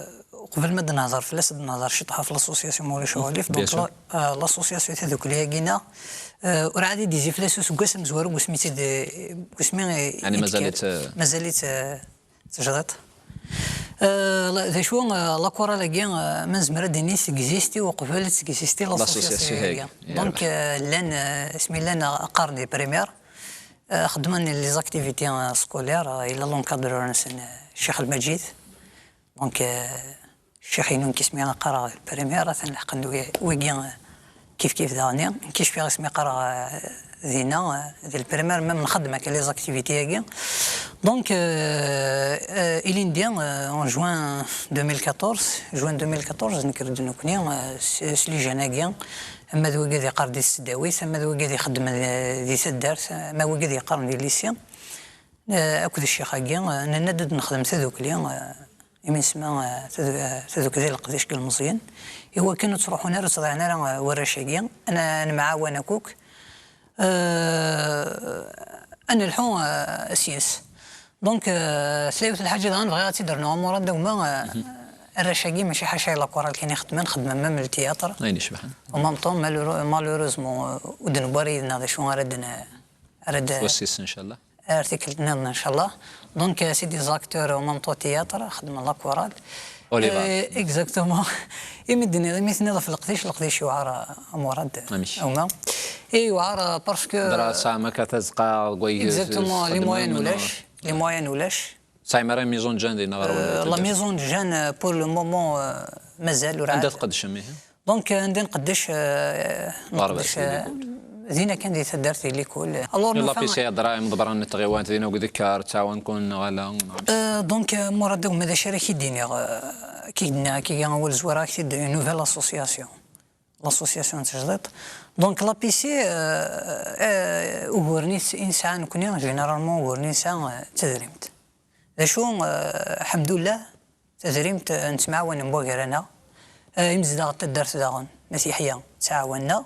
قبل ما نهضر في لاسد نهضر شطحه في لاسوسياسيون موري شواليف دونك لاسوسياسيون هذوك اللي هاكينا وراه دي زيفلاسوس وقسم زوارو وسميتي وسمي يعني مازالت تجرات ذا شو لا كره لاكي من زمره دينيس اكزيستي وقبل اكزيستي لاسوسياسيون دونك لان اسمي لنا قرني بريمير خدمنا لي زاكتيفيتي سكولير الى لونكادرور الشيخ المجيد دونك الشيخ ينون كيسمي قرا بريمير تنلحق ويكي كيف داني كيش في اسمي قرا زينا ديال البريمير ميم نخدم هكا لي زاكتيفيتي هاكي دونك الى نديان اون جوان 2014 نكرد نكوني سلي جناكيا اما ذو قاعد يقرا دي السداويس اما ذو قاعد يخدم دي سدارس ما هو قاعد يقرا دي ليسيان اكد الشيخ هاكي ندد نخدم تذوك ليا يمين سما تذوك ذي القديش كل مزيان هو كانوا تروحون نار صدعنا ورشاقيا انا معاون كوك انا الحون سياس دونك سلاوت الحاجه دان بغيت تدرنا مراد دوما الرشاقي ماشي حاجه لا كره كاين خدمه ميم التياتر اين شبحان ومام طون مالوريزمون ودن باري هذا شو ردنا وسيس ان شاء الله ارتيكل نادنا ان شاء الله دونك سيدي زاكتور ومام طو تياتر خدم لا كورال اكزاكتومون يمدني مثني في القديش يوعر مراد اوما اي يوعر باسكو دراسه ما كتزقى كويس اكزاكتومون لي موين ولاش سايمر ميزون جان دي نغرو لا ميزون جان بور لو مومون مازال وراه عندها تقدش ميه دونك عندي نقدش زينه كان دي تدارتي ليكول الوغ لا بيسي دراهم ضبران التغيوان تدينا وذكر تعاون كون غلا دونك مراد هذا شركه ديني كي اول زواره كي نوفيل اسوسياسيون لاسوسياسيون تجديد دونك لا بيسي وورني انسان كوني جينيرالمون وورني انسان تدريمت شو الحمد لله تدريمت نتمعاون مبوغر انا يمزدا تدرت داغن مسيحيه تعاوننا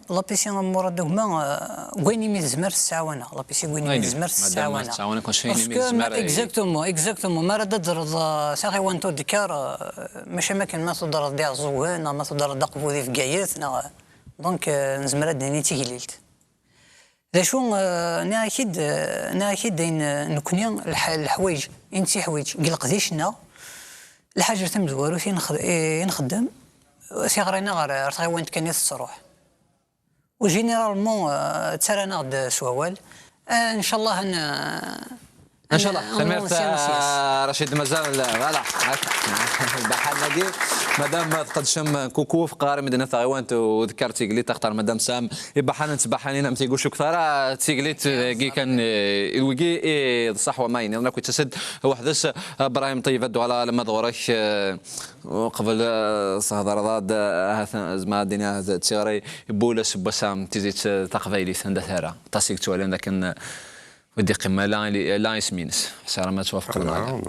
لابيسيون مراد هما وين ميزمر السعاونه لابيسي وين ميزمر السعاونه اكزاكتومون ما رد درض ساغي وانتو ديكار ماشي ما كان ما تضرب ديع زوان ما تضرب دقبو في كاياتنا دونك نزمر داني تيغليلت ذا شو انا اكيد نكوني الحوايج انتي حوايج قل قديشنا الحاجه تم زوارو نخدم سيغرينا غير تغيوانت كان يتصروح وجينيرالمون تسرانا غد سوال ان شاء الله ان شاء الله سمعت رشيد مازال فوالا بحال ناقي مادام تقدشم كوكو في قاري مدينه تغيوانت وذكرتي قلت تختار مادام سام يبقى حنا تبحانين ما تيقولش كثر تيقليت كي كان الوكي صح وماين انا كنت تسد وحدث ابراهيم طيب الدوله لما ظهرش قبل صهدر ضاد زعما الدنيا تيغري بولس بسام تيزيت تقبيلي عند ثرى تاسيك تولي لكن ودي قمه لا يسمينس حساره ما توافق معنا.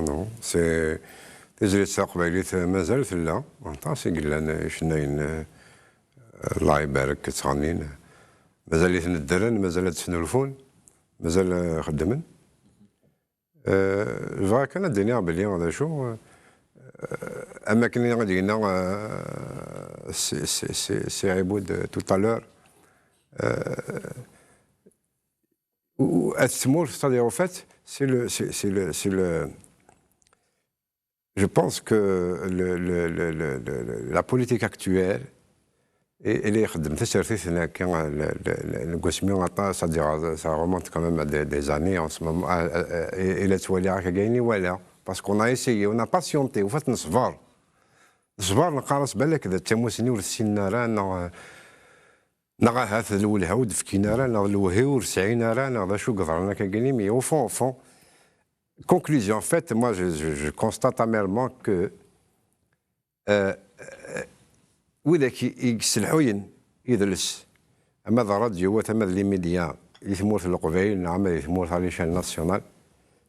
نو سي تجري قبيليت مازال لا سي قلنا شناين الله يبارك تغنين مازال يتندرن مازال تسنولفون مازال خدمن كان الدنيا بلي هذا شو اماكن اللي غادي قلنا سي عبود تو تالور الثمور c'est-à-dire en fait c'est le je pense que la politique actuelle اللي خدمت الترثيث هنا كان القسميون c'est-à-dire ça remonte quand même à des années en ce moment الى تولي هكا كاينين ولا باسكو on a essayé on a patienté وفات نصبر نقارس بالك اذا تموسني ورسينا رانا نغا هاث الولهود فكينا رانا الوهيور سعينا رانا هذا شو قدرنا كاينين مي au fond conclusion en fait moi je constate amèrement que وذاك يسلحوين يدرس اما ذا راديو وثما لي ميديا يثمور في القبائل نعم يثمور على l'échelle nationale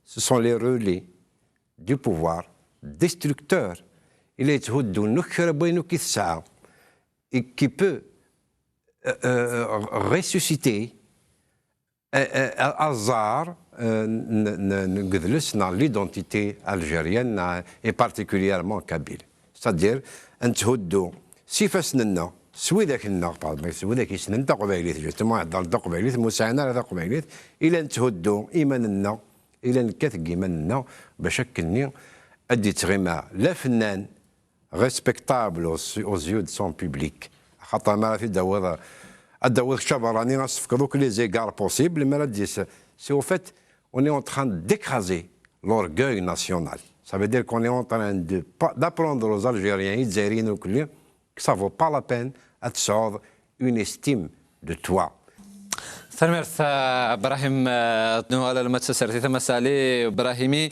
ce sont les relais du pouvoir destructeur اللي يتهدوا نكر بينو كي الساعه qui peut ressusciter الزار نقدلس l'identité algérienne et particulièrement kabyle c'est-à-dire أن تهدوا سيفاسنا سوي ذاك النار سوي ذاك يسنن تا قبيليت جوستومون هضر تا قبيليت مساعنا على تا قبيليت إلا نتهدوا إيماننا إلا نكثق إيماننا باش كني أدي تغيما لا فنان ريسبكتابل أوز يو دو سون بوبليك خاطر ما في داوض شبراني غنصفقدوك لي زيكار بوسيبل ما ديس سي او فيت اون اي اون تران ديكرازي l'orgueil national. Ça veut dire qu'on est en train d'apprendre aux Algériens, Algériens, que ça ne vaut pas la peine de sauver une estime de toi. ثمرت ابراهيم على المتسرتي ثم سالي ابراهيمي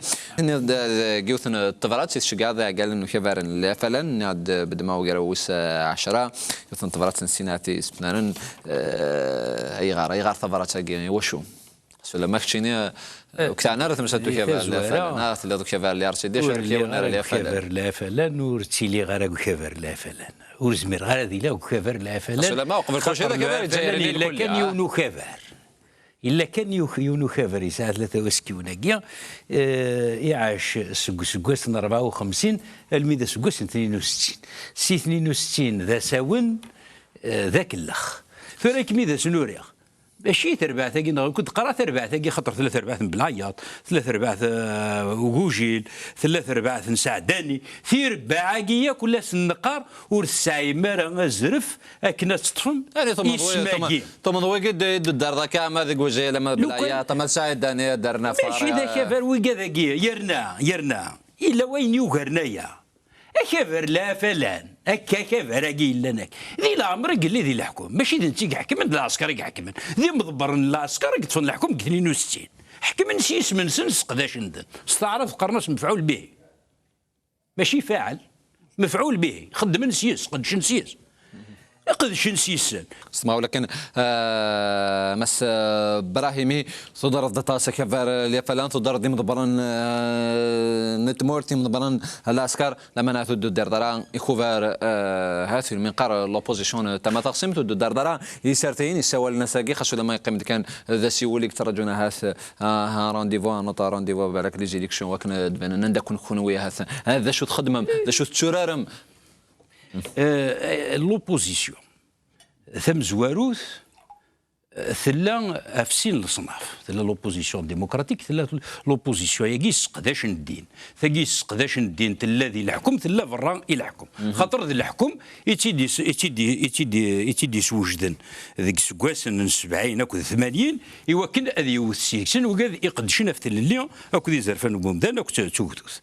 جيوثن التفرات شقا قال انه كفارن فعلا ناد بدما وقروس 10 يوثن تفرات سناتي سبنان اي غار تفرات وشو سولا ماكشيني وكتعنا رث مسدو كفار فعلا ناس اللي كفار اللي ارشدي شركه كفار لا فعلا ورتيلي غير كفار لا فعلا ورزمير غادي لا وكفر لا فلان سلامة وقبل كل شيء كفر إلا كان يونو كفر إلا كان يونو كفر يساعد 63 كيا يعاش سكوس 54 الميدا سكوس 62 سي 62 ذا ساون ذاك الأخ فراك ميدا سنوريا ماشي تربع ثاقي كنت قرات تربع ثاقي خطر 3/4 بالعياط 3/4 وجوجيل 3/4 سعداني في رباعاقيه كلها النقار ورسايمر الزرف اكنا تطفم يسماكي ثم ضويق الدار ذاك ما ذاك وجه لما بالعياط ما سعداني درنا فار ماشي ذاك فار وكذاكيه يرنا الا وين يوغرنايا كفر لا فلان هكا كفر قيل لنا ذي الامر قال لي ذي الحكم ماشي ذي انت حكم العسكر يحكم ذي مضبر العسكر قلت الحكم 62 حكم نسيس من سنس قداش ندن استعرض قرنص مفعول به ماشي فاعل مفعول به خدم نسيس قدش نسيس قدش نسيس اسمعوا لكن مس ابراهيمي صدر الدطاسه كفار اللي فلان صدر دي مضبرن نتمورتي مضبرن العسكر لما ناثو الدردران يخوفار هاثي المنقار لوبوزيسيون تما تقسيم تدو الدردران يسارتين يسوى النساقي خاصو لما يقيم كان ذا سيوليك ترجونا هاث رانديفو نوطا رانديفو بالك لي زيليكسيون وكنا دبنا نندكن خنويه هاث هذا شو تخدم ذا شو تشرارم لوبوزيسيون ثم زواروث ثلا افسين الصناف ثلا لوبوزيسيون ديمقراطيك ثلا لوبوزيسيون يقيس قداش الدين ثقيس قداش الدين الذي الحكم ثلا فران الحكم خاطر ذي الحكم يتيدي سوجدن ذيك سكواسن 70 اكو 80 يوكل اذي يوسيكسن وكاد يقدشنا في الليل اكو ذي زرفان ومدان اكو توكدوث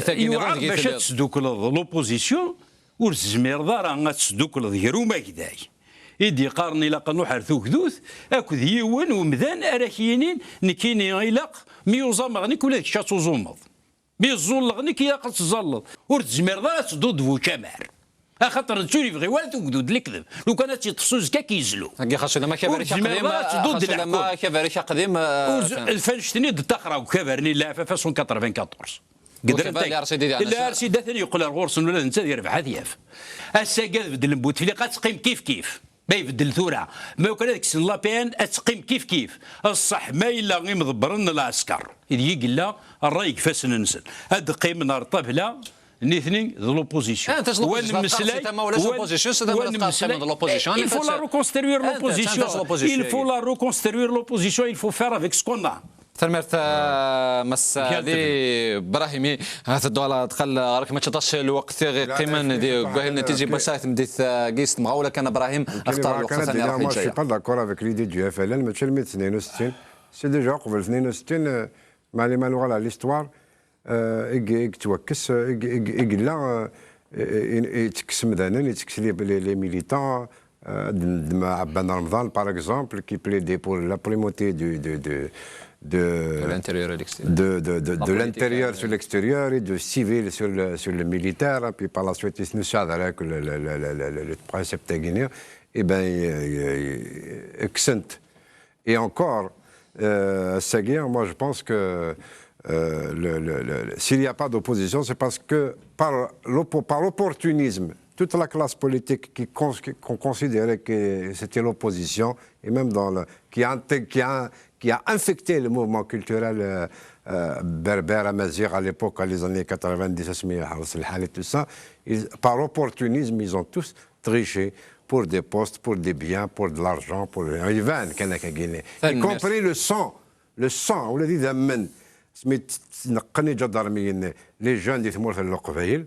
يوعد باش تسدوك لوبوزيسيون ورزمير دارا تسدوك لضيرو ما كداي يدي قارني لاقا نوحر ثوكدوث اكو ذيوان ومذان اراكينين نكيني غيلاق ميوزام غنيك ولا كشاتو زومض بيزول غنيك ياقل تزلط ورزمير دارا تسدو دفو كامار خاطر تشوري في غيوالت وقدود الكذب لو كانت يتصوز كا كيزلو كي خاصو لما كبريك قديم خاصو لما كبريك قديم الفنشتني التقرا وكبرني لا في 1994 لا ارشد ثاني يقول الغرس ولا انت يربح هذياف هسا قال بدل بوتفليقه تقيم كيف ما يبدل ثوره ما كان هذيك السن لابين تقيم كيف الصح ما الا غير مضبرن العسكر اذا قال الراي كفاس ننسل هاد قيم نهار طابله نيثني ذو لوبوزيسيون انت لوبوزيسيون il faut la reconstruire l'opposition il faut la reconstruire l'opposition il faut faire avec ce qu'on a ترمرت مسالي ابراهيمي هذا الدولة دخل راك ما تشطش الوقت غير قيمة دي قاهلنا تيجي مساحة مديت قيست مغاولة كان ابراهيم اختار الوقت ثاني راح يجي. ماشي قال داكور افيك ليدي دو اف ال ماشي 62 سي ديجا قبل 62 مع لي مالو على ليستوار توكس لا يتكس مدانا يتكس لي ميليتان مع بن رمضان باغ اكزومبل كي بليدي بور لا بريموتي de l'intérieur sur l'extérieur et de civil sur le militaire. Puis par la suite, il nous avec le principe guinéen. Et bien, accent. Et encore, cette guerre, moi je pense que s'il n'y a pas d'opposition, c'est parce que par l'opportunisme, toute la classe politique qu'on considérait que c'était l'opposition, et même qui a infecté le mouvement culturel berbère amazigh à l'époque, à les années 90, et tout ça, par opportunisme, ils ont tous triché pour des postes, pour des biens, pour de l'argent, pour y compris le sang, on l'a dit d'Amman, les jeunes du Timour al-Luqbayl,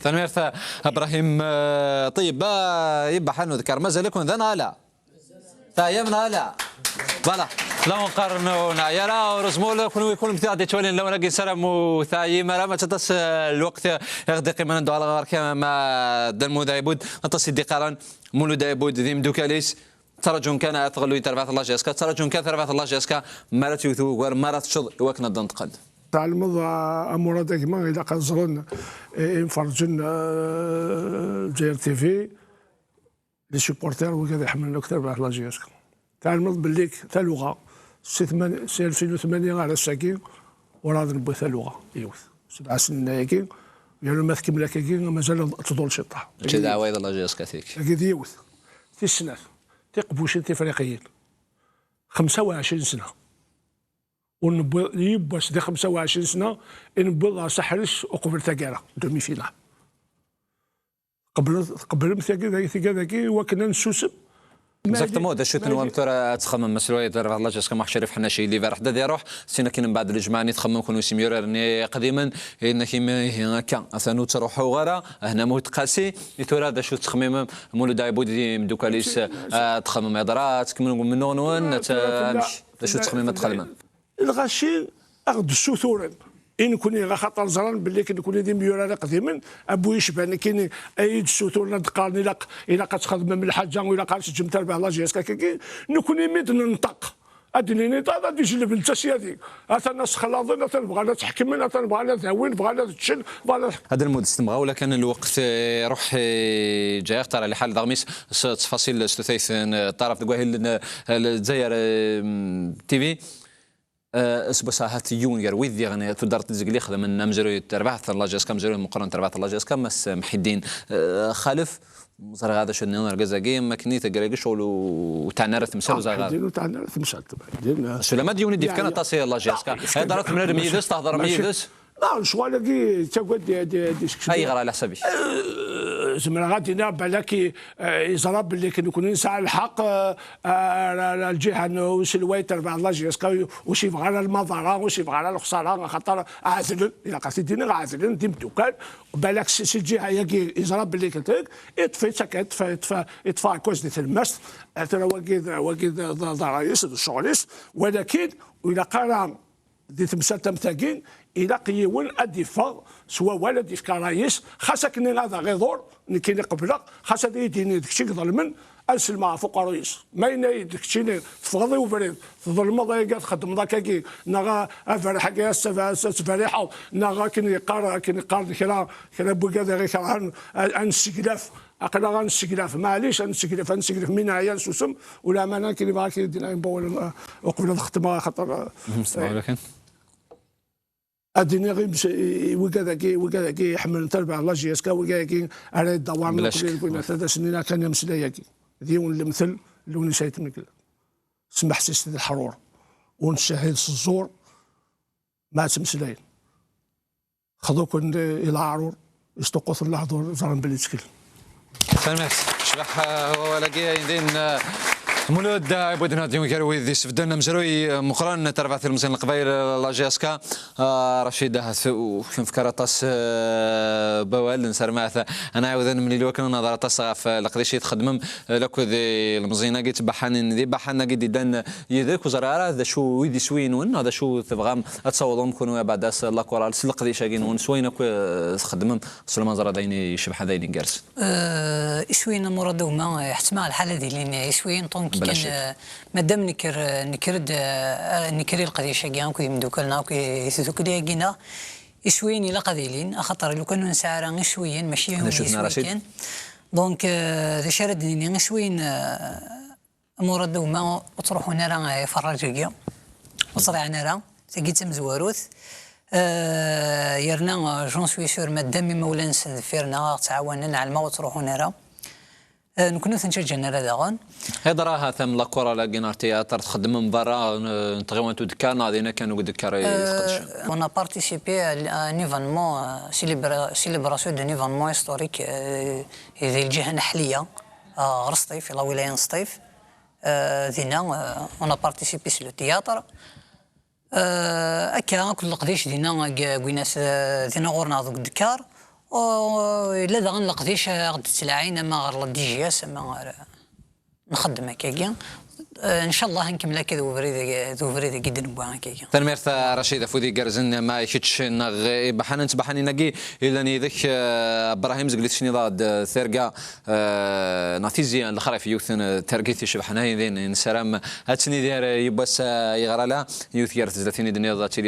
تنميرت ابراهيم طيب يبقى حنو ذكر مازال يكون ذا نالا تايم نالا فوالا لا نقارنوا نعيرا ورزمول يكون متعدي تولين لو نلاقي سلام وثايم ما تدس الوقت يغدي قيمه ندو على غير كما دمو دايبود نتصي ديقارن مولو دايبود ذي مدوكاليس ترجون كان اتغلو تربعت الله جاسكا ترجون كان تربعت الله جاسكا مرات يوثو مرات تشض وكنا دنتقد تعلمض امور داكما اذا قزرون ينفرجن الجير تي في لي سوبورتير وكذا يحملنا اكثر بعد لاجياسكا تعلمض بالليك تا لغه سي 2008 على الساكين وراه نبغي تا لغه يوث 7 سنين ياكين قالوا ما تكمل كاكين مازال تضل شطح شي دعوه ايضا لاجياسكا فيك هكذا يوث في السنات تقبوشين تفريقيين 25 سنه ونبغي يباس دي 25 سنه نبغي سحرش وقبل تاكارا دومي فينال قبل مثاكي ذاكي وكنا نسوسم اكزاكتومون هذا شوت نوام ترى تخمم مسروي دار الله جاسك ما شريف حنا شي اللي فرح دا يروح سينا كاين من بعد الجماعه تخمم كونوا سيميور قديما ان كيما هكا اثنو تروحوا غرا هنا موت قاسي ترى هذا شوت تخميم مولو دايبودي مدوكاليس تخمم هضرات كمل منون ون تمشي شوت تخميم تخمم الغاشي اخذ السوثورن إن كوني غا خاطر زران باللي كنكون دي ميورا قديما ابو يشبهني كاين ايد السوثورن دقالني الا كتخدم من الحاجه ولا قالت جمت ربع الله جيسكا كي نكوني ميد ننطق ادني نطاق غادي يجلب التسيه هذيك انا خلاضنا تنبغى تحكم تنبغى تهوين بغى تشن هذا المود استمغى ولا كان الوقت يروح جاي اختار على حال دغميس تفاصيل ثلاث طرف دقواهي الجزائر تي في اسبوساهات يونير ويذي غني تدار تزقلي خدم من مجري تربعت الله جاسكا مجري مقارنه تربعت الله جاسكا مس محدين خالف صار هذا شنو الجزاكي ما كني تقرا شغل وتعنر تمثال زغار ديروا تعنر تمثال تبع سلامات ديوني ديف كانت تصي الله جاسكا هضرت من الميدس تهضر ميدس لا شغل كي تقعد اي غير على حسابي زعما غادي بالك يزرب باللي كنكون نسعى الحق الجهه وسلوي تربع الله جيسكا وشي يبغى على المضره وشي يبغى على الخساره خاطر عازل الا قصدي دينا عازلين ديم دوكان بالك شي جهه يزرب باللي كنتك يطفي سكت يطفى كوز ديال المس ترى وكيد ضرايس الشغليس ولكن الى قرا دي تمثال تمتاكين الى قيون الدفاع سواء ولد في كرايس خاصك هذا غير دور كاين قبله خاص يديني داكشي ظلمن السلمة فوق رئيس ما ينايد كتشيني تفغضي وفريد تظلم ضيقات خدم ذاك كي نغا فرح كي فرحوا نغا كني قار كرا بوكا غير كرا انسكلاف اقلا غنسكلاف معليش انسكلاف من عيال سوسم ولا ما كاين باغي كيدير نبول وقبل الخدمه خاطر ولكن الدنيا غير وكذا كي حمل تربع الله جيسكا وكذا على الدوام كل 3 سنين كان يمسلا كي ديون المثل اللي نسيت منك سمح سيستي الحرور ونشاهد الزور ما تمسلاين خذوك الى عرور يستقوث اللحظه زرن بليتسكل سلامات شبح ولاقي يدين مولود بودنا ديون كاروي ذي سفدنا مجروي مقرن تربع في المسين القبائل لاجيسكا رشيد فكر طاس بوال نسر معث انا عاوذا من الوقت نظر طاس في القديش يتخدم لك ذي المزينه قيت بحان ذي بحان قيد دان يذاك وزراره ذا شو ويدي سوين ون هذا شو تبغى تصوضهم كونوا بعد لا كورال القديش كاين ون سوينك تخدم سلمان زرا دايني شبح دايني جالس سوينا مراد وما احتمال الحاله ديالي سوين طونك كان مادام نكري القديشه كاع كي مدوكلنا كي سوكليا كينا يسوين الى قذيلين خاطر لو كانوا نسعر غير شويا ماشي هم يسوين دونك ذا شردني غير شوين مراد وما تروحوا هنا راه فراجيه وصرعنا راه تلقيت مزواروث يرنا جون سوي سور مادام مولانا فيرنا تعاوننا على الموت تروحوا هنا نكونوا تنشجعنا هذا غان هذا راه ثم لا كره لاكينار تياتر تخدم من برا تغيون تو دكار ناضينا كانوا قد دكار on a participé à un événement célébration d'un événement historique ذي الجهه النحليه رسطيف في ولايه سطيف ذينا on a participé sur le théâtre اكا كل قديش دينا كويناس دينا غورنا ذوك الدكار لا دا غنلقديش غد تلاعين ما غير دي جي اس ما نخدم هكاكيا ان شاء الله نكمل هكا ذو فريد كيد نبوها هكاكيا تنميرت رشيد فودي كرزن ما يشتش نغ بحنا تبحني نقي الا ني ذاك ابراهيم زقليتشني ضاد ثرقا ناتيزي الاخر في يوثن ترقيتي شبحنا ذين نسرام هاتني داير يبس يغرى لا يوث يرت 30 دنيا ذاتي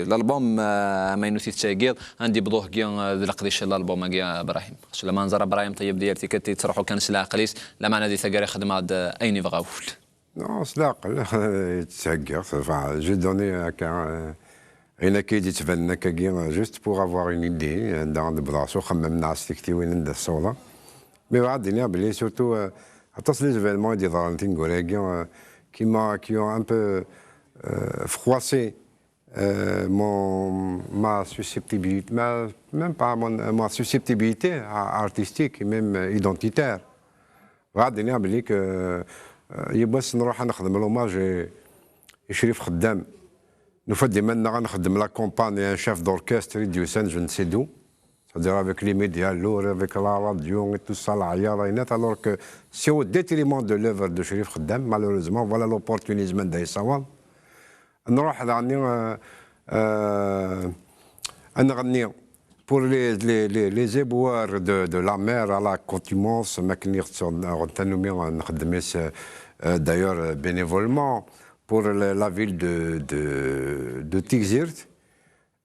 الالبوم ما ينوثي تساقيض عندي بضوح كي لقديش الالبوم كي ابراهيم لما نزر ابراهيم طيب ديالتي كتي تروحوا كان سلا قليس لا معنى دي ثقاري خدمه اين بغاول Non, c'est là, j'ai donné une idée juste pour avoir une idée dans le bras, même mais surtout, les événements des Valentines qui ont un peu froissé ma susceptibilité, même pas ma susceptibilité artistique et même identitaire. يبغى نروح نخدم لوماج شريف خدام نفد ديما غنخدم لا كومباني ان شيف دوركستر ديو سان جو نسي دو c'est-à-dire avec les médias lourds, avec la radio et tout ça, la Yaraïnet, alors que c'est au détriment de l'œuvre de Chérif Khaddam, malheureusement, voilà l'opportunisme d'Aïsawal. نروح نغني pour les éboueurs de la mer à la contumance, d'ailleurs bénévolement pour la ville de Tixirt.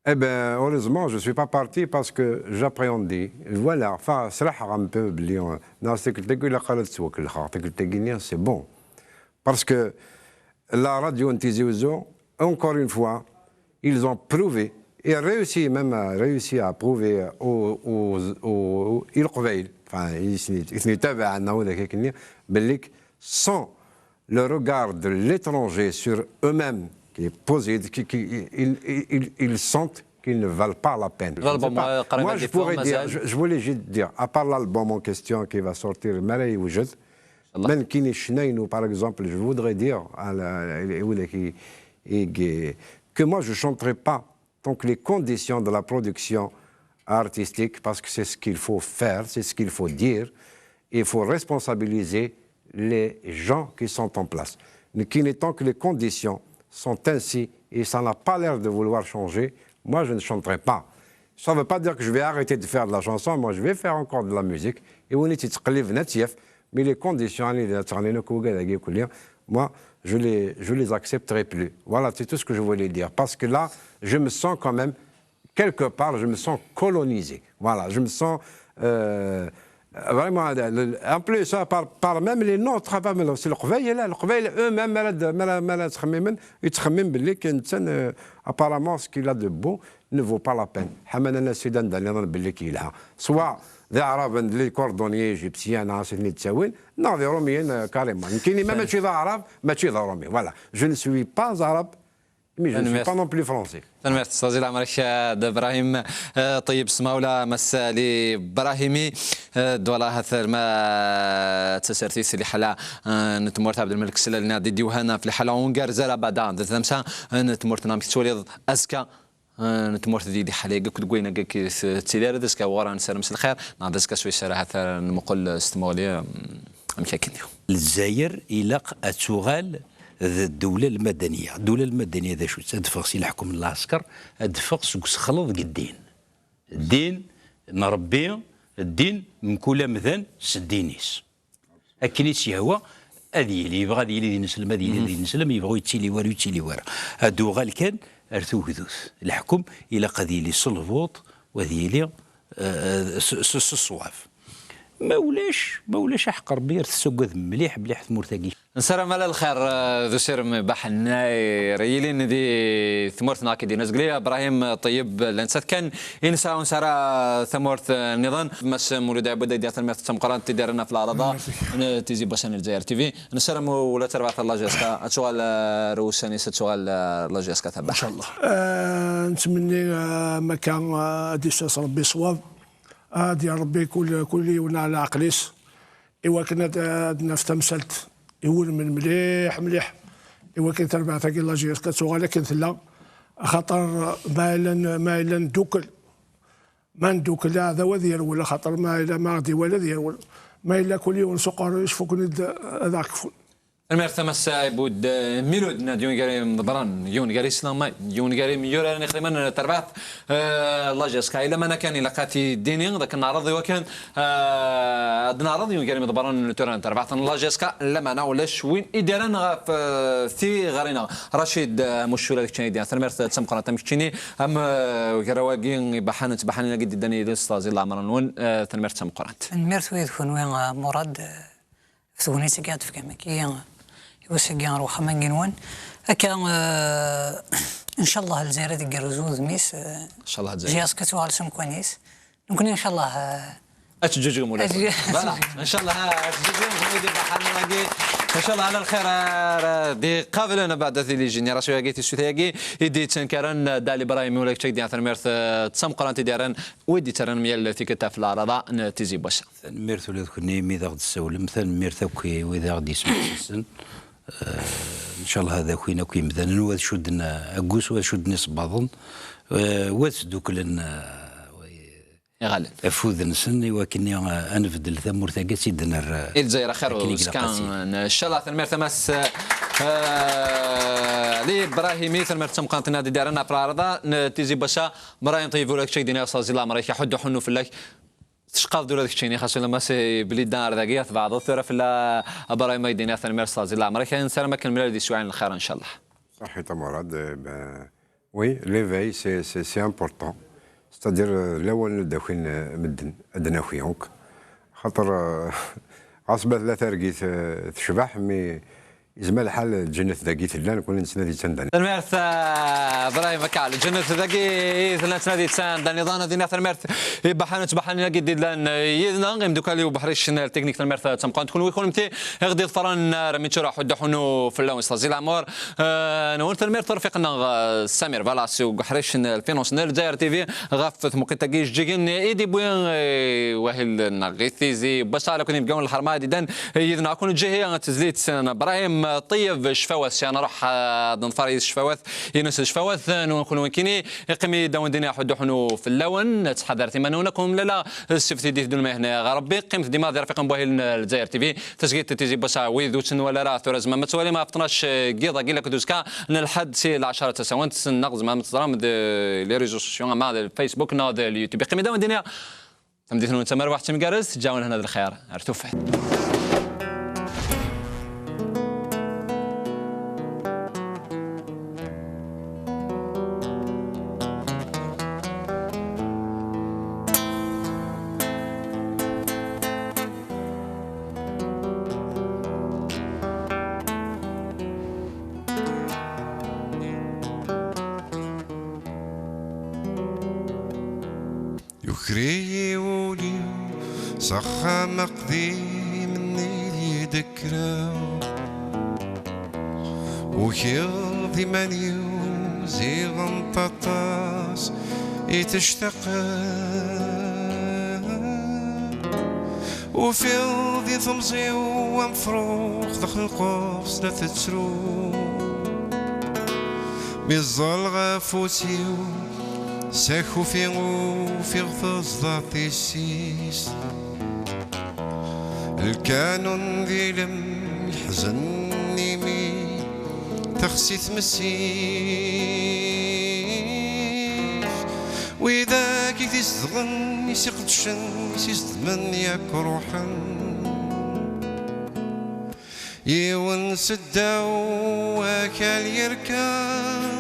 Eh bien, heureusement, je ne suis pas parti parce que j'appréhendais. Voilà, enfin, c'est un peu c'est bon. Parce que la radio Tizi-Ouzou, encore une fois, ils ont prouvé et réussi à prouver aux القبائل sans le regard de l'étranger sur eux-mêmes qui est posé, ils sentent qu'ils ne valent pas la peine. Moi, je pourrais dire, je voulais juste dire, à part l'album en question qui va sortir, par exemple, je voudrais dire que moi, je ne chanterai pas tant que les conditions de la production artistique, parce que c'est ce qu'il faut faire, c'est ce qu'il faut dire, il faut responsabiliser les gens qui sont en place. Qui n'étant que les conditions sont ainsi, et ça n'a pas l'air de vouloir changer, moi je ne chanterai pas. Ça ne veut pas dire que je vais arrêter de faire de la chanson, moi je vais faire encore de la musique. Et on est mais les conditions, moi, je les accepterai plus. Voilà, c'est tout ce que je voulais dire. Parce que là, je me sens quand même, quelque part, je me sens colonisé. Voilà, je me sens vraiment. En plus, par même les nôtres, c'est le Qveil eux-mêmes, apparemment, ce qu'il a de beau ne vaut pas la peine. Soit ذي عرب اللي كوردوني ايجيبسيان عاصني تساوين نو ذي روميين كاريمون يمكن ما ماشي ذا عرب ماشي ذا رومي فوالا جو نو سوي با عرب مي جو نو با نون بلو فرونسي تنمرت صازي العمرك ابراهيم طيب سماولا مسالي ابراهيمي دولا هثر ما تسرتيس اللي حلا نتمرت عبد الملك سلال نادي ديوهانا في الحلا ونقار زرا بعدان ذمسا نتمرت نام تولي ازكى نتمرت دي حلاقة كنت قوينا كي تسيدار دسكا ورا نسال مسا الخير نعم دسكا سويسرا هثر نقول استمولي مشاكل الجزائر إلاق أتوغال الدولة المدنية ذا شو تدفق سي الحكم العسكر تدفق سوكس خلط الدين نربي الدين من كل مثلا سدينيس أكنيس هو هذه اللي يبغى اللي نسلم هذه اللي نسلم يبغوا يتيلي ورا هادو غال كان ارثوذوث الحكم الى قضيه لي صلفوط وهذه لي الصواف ما ولاش حق ربي تسوق مليح ثمورتاكي نسلم على الخير ذو سير بحنا ريلين دي ثمورت ناكي دي نزقلي ابراهيم طيب لانسات كان ينسى ونسرا ثمورت النظام مس مولود عبد ديال المرت تمقران تديرنا في العرضه تيزي باشان الجزائر تي في نسلم ولا تربع الله جاسكا اتشغل روساني ستشغل الله جاسكا تبع ان شاء الله نتمنى مكان ديساس ربي صواب ديال ربي كل يوم على عقليس ايوا كنا في تمثلت يقول من مليح ايوا كنت تربع تاكي الله جيس كتسوغ لكن ثلا خاطر ما الا ندوكل ما ندوكل هذا وذير ولا خاطر ما الا ما غادي ولا ديال ما الا كل يوم سقر يشفوك هذاك المرثى مساء بود ميلود ناديون قاري مضبران يون قاري سلام يون قاري ميور انا خدمنا تربعت الله جاسكا الا ما انا كان لقاتي ديني ذاك النعرض وكان نعرض يون قاري مضبران توران تربعت الله جاسكا لما انا ولاش وين ادارنا في غارينا رشيد مشوله ديك ديال المرثى تسم قناه مكتشيني ام كرواقين بحان قد داني الاستاذ الله عمران المرثى تسم قناه المرثى يكون وين مراد ثونيتي قاعد في كمكيه وسجان روح من جنوان هكا ان شاء الله الجزائر ديك الرزوز ميس ان شاء الله الجزائر جاس كتو على سم كويس ممكن ان شاء الله اتجوج مولا فوالا ان شاء الله اتجوج بحالنا ان شاء الله على الخير دي قابلنا بعد ذي جينيراسيون كي تسوتاكي يدي تنكرن دالي برايم ولا تشيك ديال الميرث تسم قرانتي ديران ودي ترن ميال تيكتا في العرضه تيزي باش الميرث ولا تكوني مي غادي تسولم مثلا الميرث كي واذا غادي يسمع ان شاء الله هذا كوينا كوي مثلا واد شدنا اكوس واد شدني صباضن واد دوكلن يغالب افوذ نسني ولكني انفدل ثمور ثاقي سيدنا الجزائر خير وسكان ان شاء الله ثمر ثمس لي ابراهيمي ثمر تم قناه نادي دارنا في العرضه تيزي باشا مراين طيبوا لك شي دينا استاذ الله مريك حد حنو في الله تشقاف دولة كشيني خاصة لما سي بلي دار ذاكية في بعض الثورة في ابراهيم يدينا ثمر استاذ الله مريك نسلم كل مليار دي سواعين الخير ان شاء الله صحيح مراد وي ليفاي سي امبورطون ستادير الاول داخلين مدن ادنا خويونك خاطر عصبه ثلاثه رقيت تشبح مي يزمل الحال الجنة ذاكي ثلا نكون نتنادي تندن المرث ابراهيم كعل الجنة ذاكي ثلا نتنادي تندن نظام دينا المرث بحان قد لان يدنا غيم دوكا لي بحريش التكنيك المرث تمقان تكون ويكون متي غدي الفران رمي تشرح حنو في اللون استاذ العمر نورت المرث رفيقنا سمير فالاسي وبحريش الفينونس الجزائر تي في غفت مقيتاكيش جيجن ايدي بوين وهل نغيثيزي باش على كون يبقاو الحرمه ديدان يدنا كون جهه تزليت ابراهيم طيب شفاوث انا راح نفريز شفاوث ينس شفاوث نكونوا كيني يقمي داون دينا حدو حنو في اللون تحضر تمنونكم لا السفتي دي دون هنا غربي قيمت ديما رفيق بوهيل الجزائر تي في تسقيت تيزي باش ويذوتن ولا راه ثورز ما توالي ما فطناش قيضه قيل لك دوزكا لحد سي 10 تساوانت نغز ما متزرام لي ريزو سوسيون مع الفيسبوك ناض اليوتيوب قيمي داون دينا تمديتنا نتمر واحد تمقارز تجاونا هنا الخير ارتوفه ذكري ولي صخا مقديم مني ذكرى وكيض ماني زيغ طاطاس يتشتاق وفي ذي ثمزي ومفروخ دخل القوس لا تتسرو ميزال غافوسيو ساكو في غفاز ضعطي السيس الكانون ذي لم يحزنني مي تخسي تمسيس وإذا كي تستغن يسيق تشن يستمن ياك روحا يون سداو وكال يركان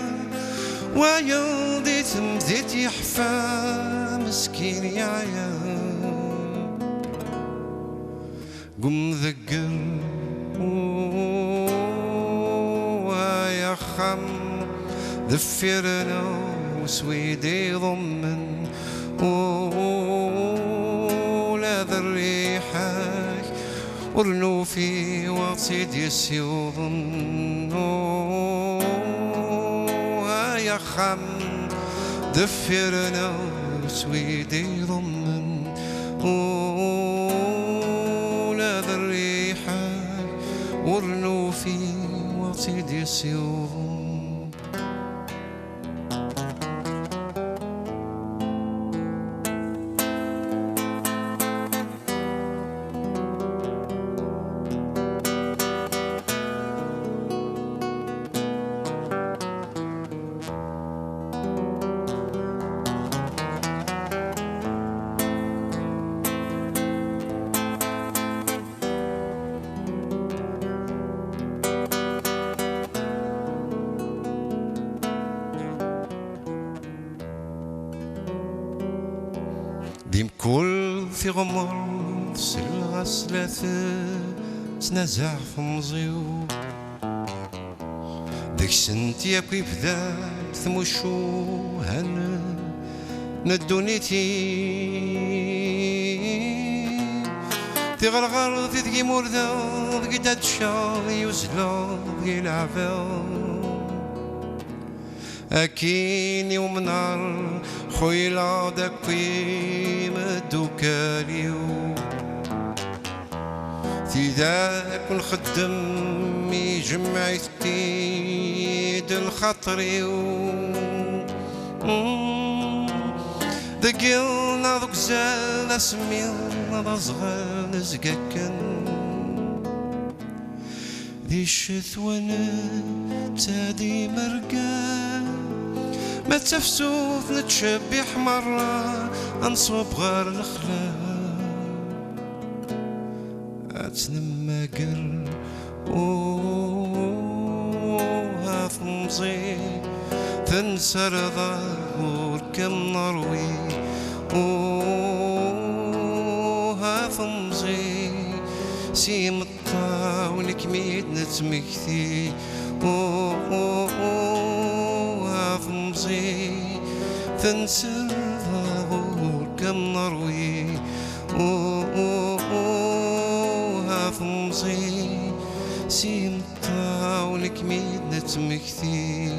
ويلدي تمديت يحفى مسكين يا عيال قم ذكر ويا خم ذفرنا وسويدي ضمن ولا ذريحك ورنو في وصيد يسيوضن يا خم ذفرنا وسويدي ضمن ولا ذريحك ورنو في وصيد يسيوضن ديم كل في غمر سلغة سلاثة تنازع في مزيو ديك سنتي كيف ذات ثمشو هن ندونيتي تغرغر تدقي مردا دقي تشاضي وزلا دقي العفاو أكيني ومنار خويلا داكي مدوكاليو تيداك ونخدم يجمع يتيد الخطريو دقيلنا ذوك زال اسميلنا ذا صغار نزقاكن ذي الشثوانة تادي مرقان ما تفسوف نتشبح مرة انصب غار الخلاق اتنما قر هاف مزي تنسر ظهور كم نروي هاف مزي سيم الطاول كميد نتمكثي مزي تنسى ظهور كم نروي هاف مزي سيم الطاول كميد نتمكثي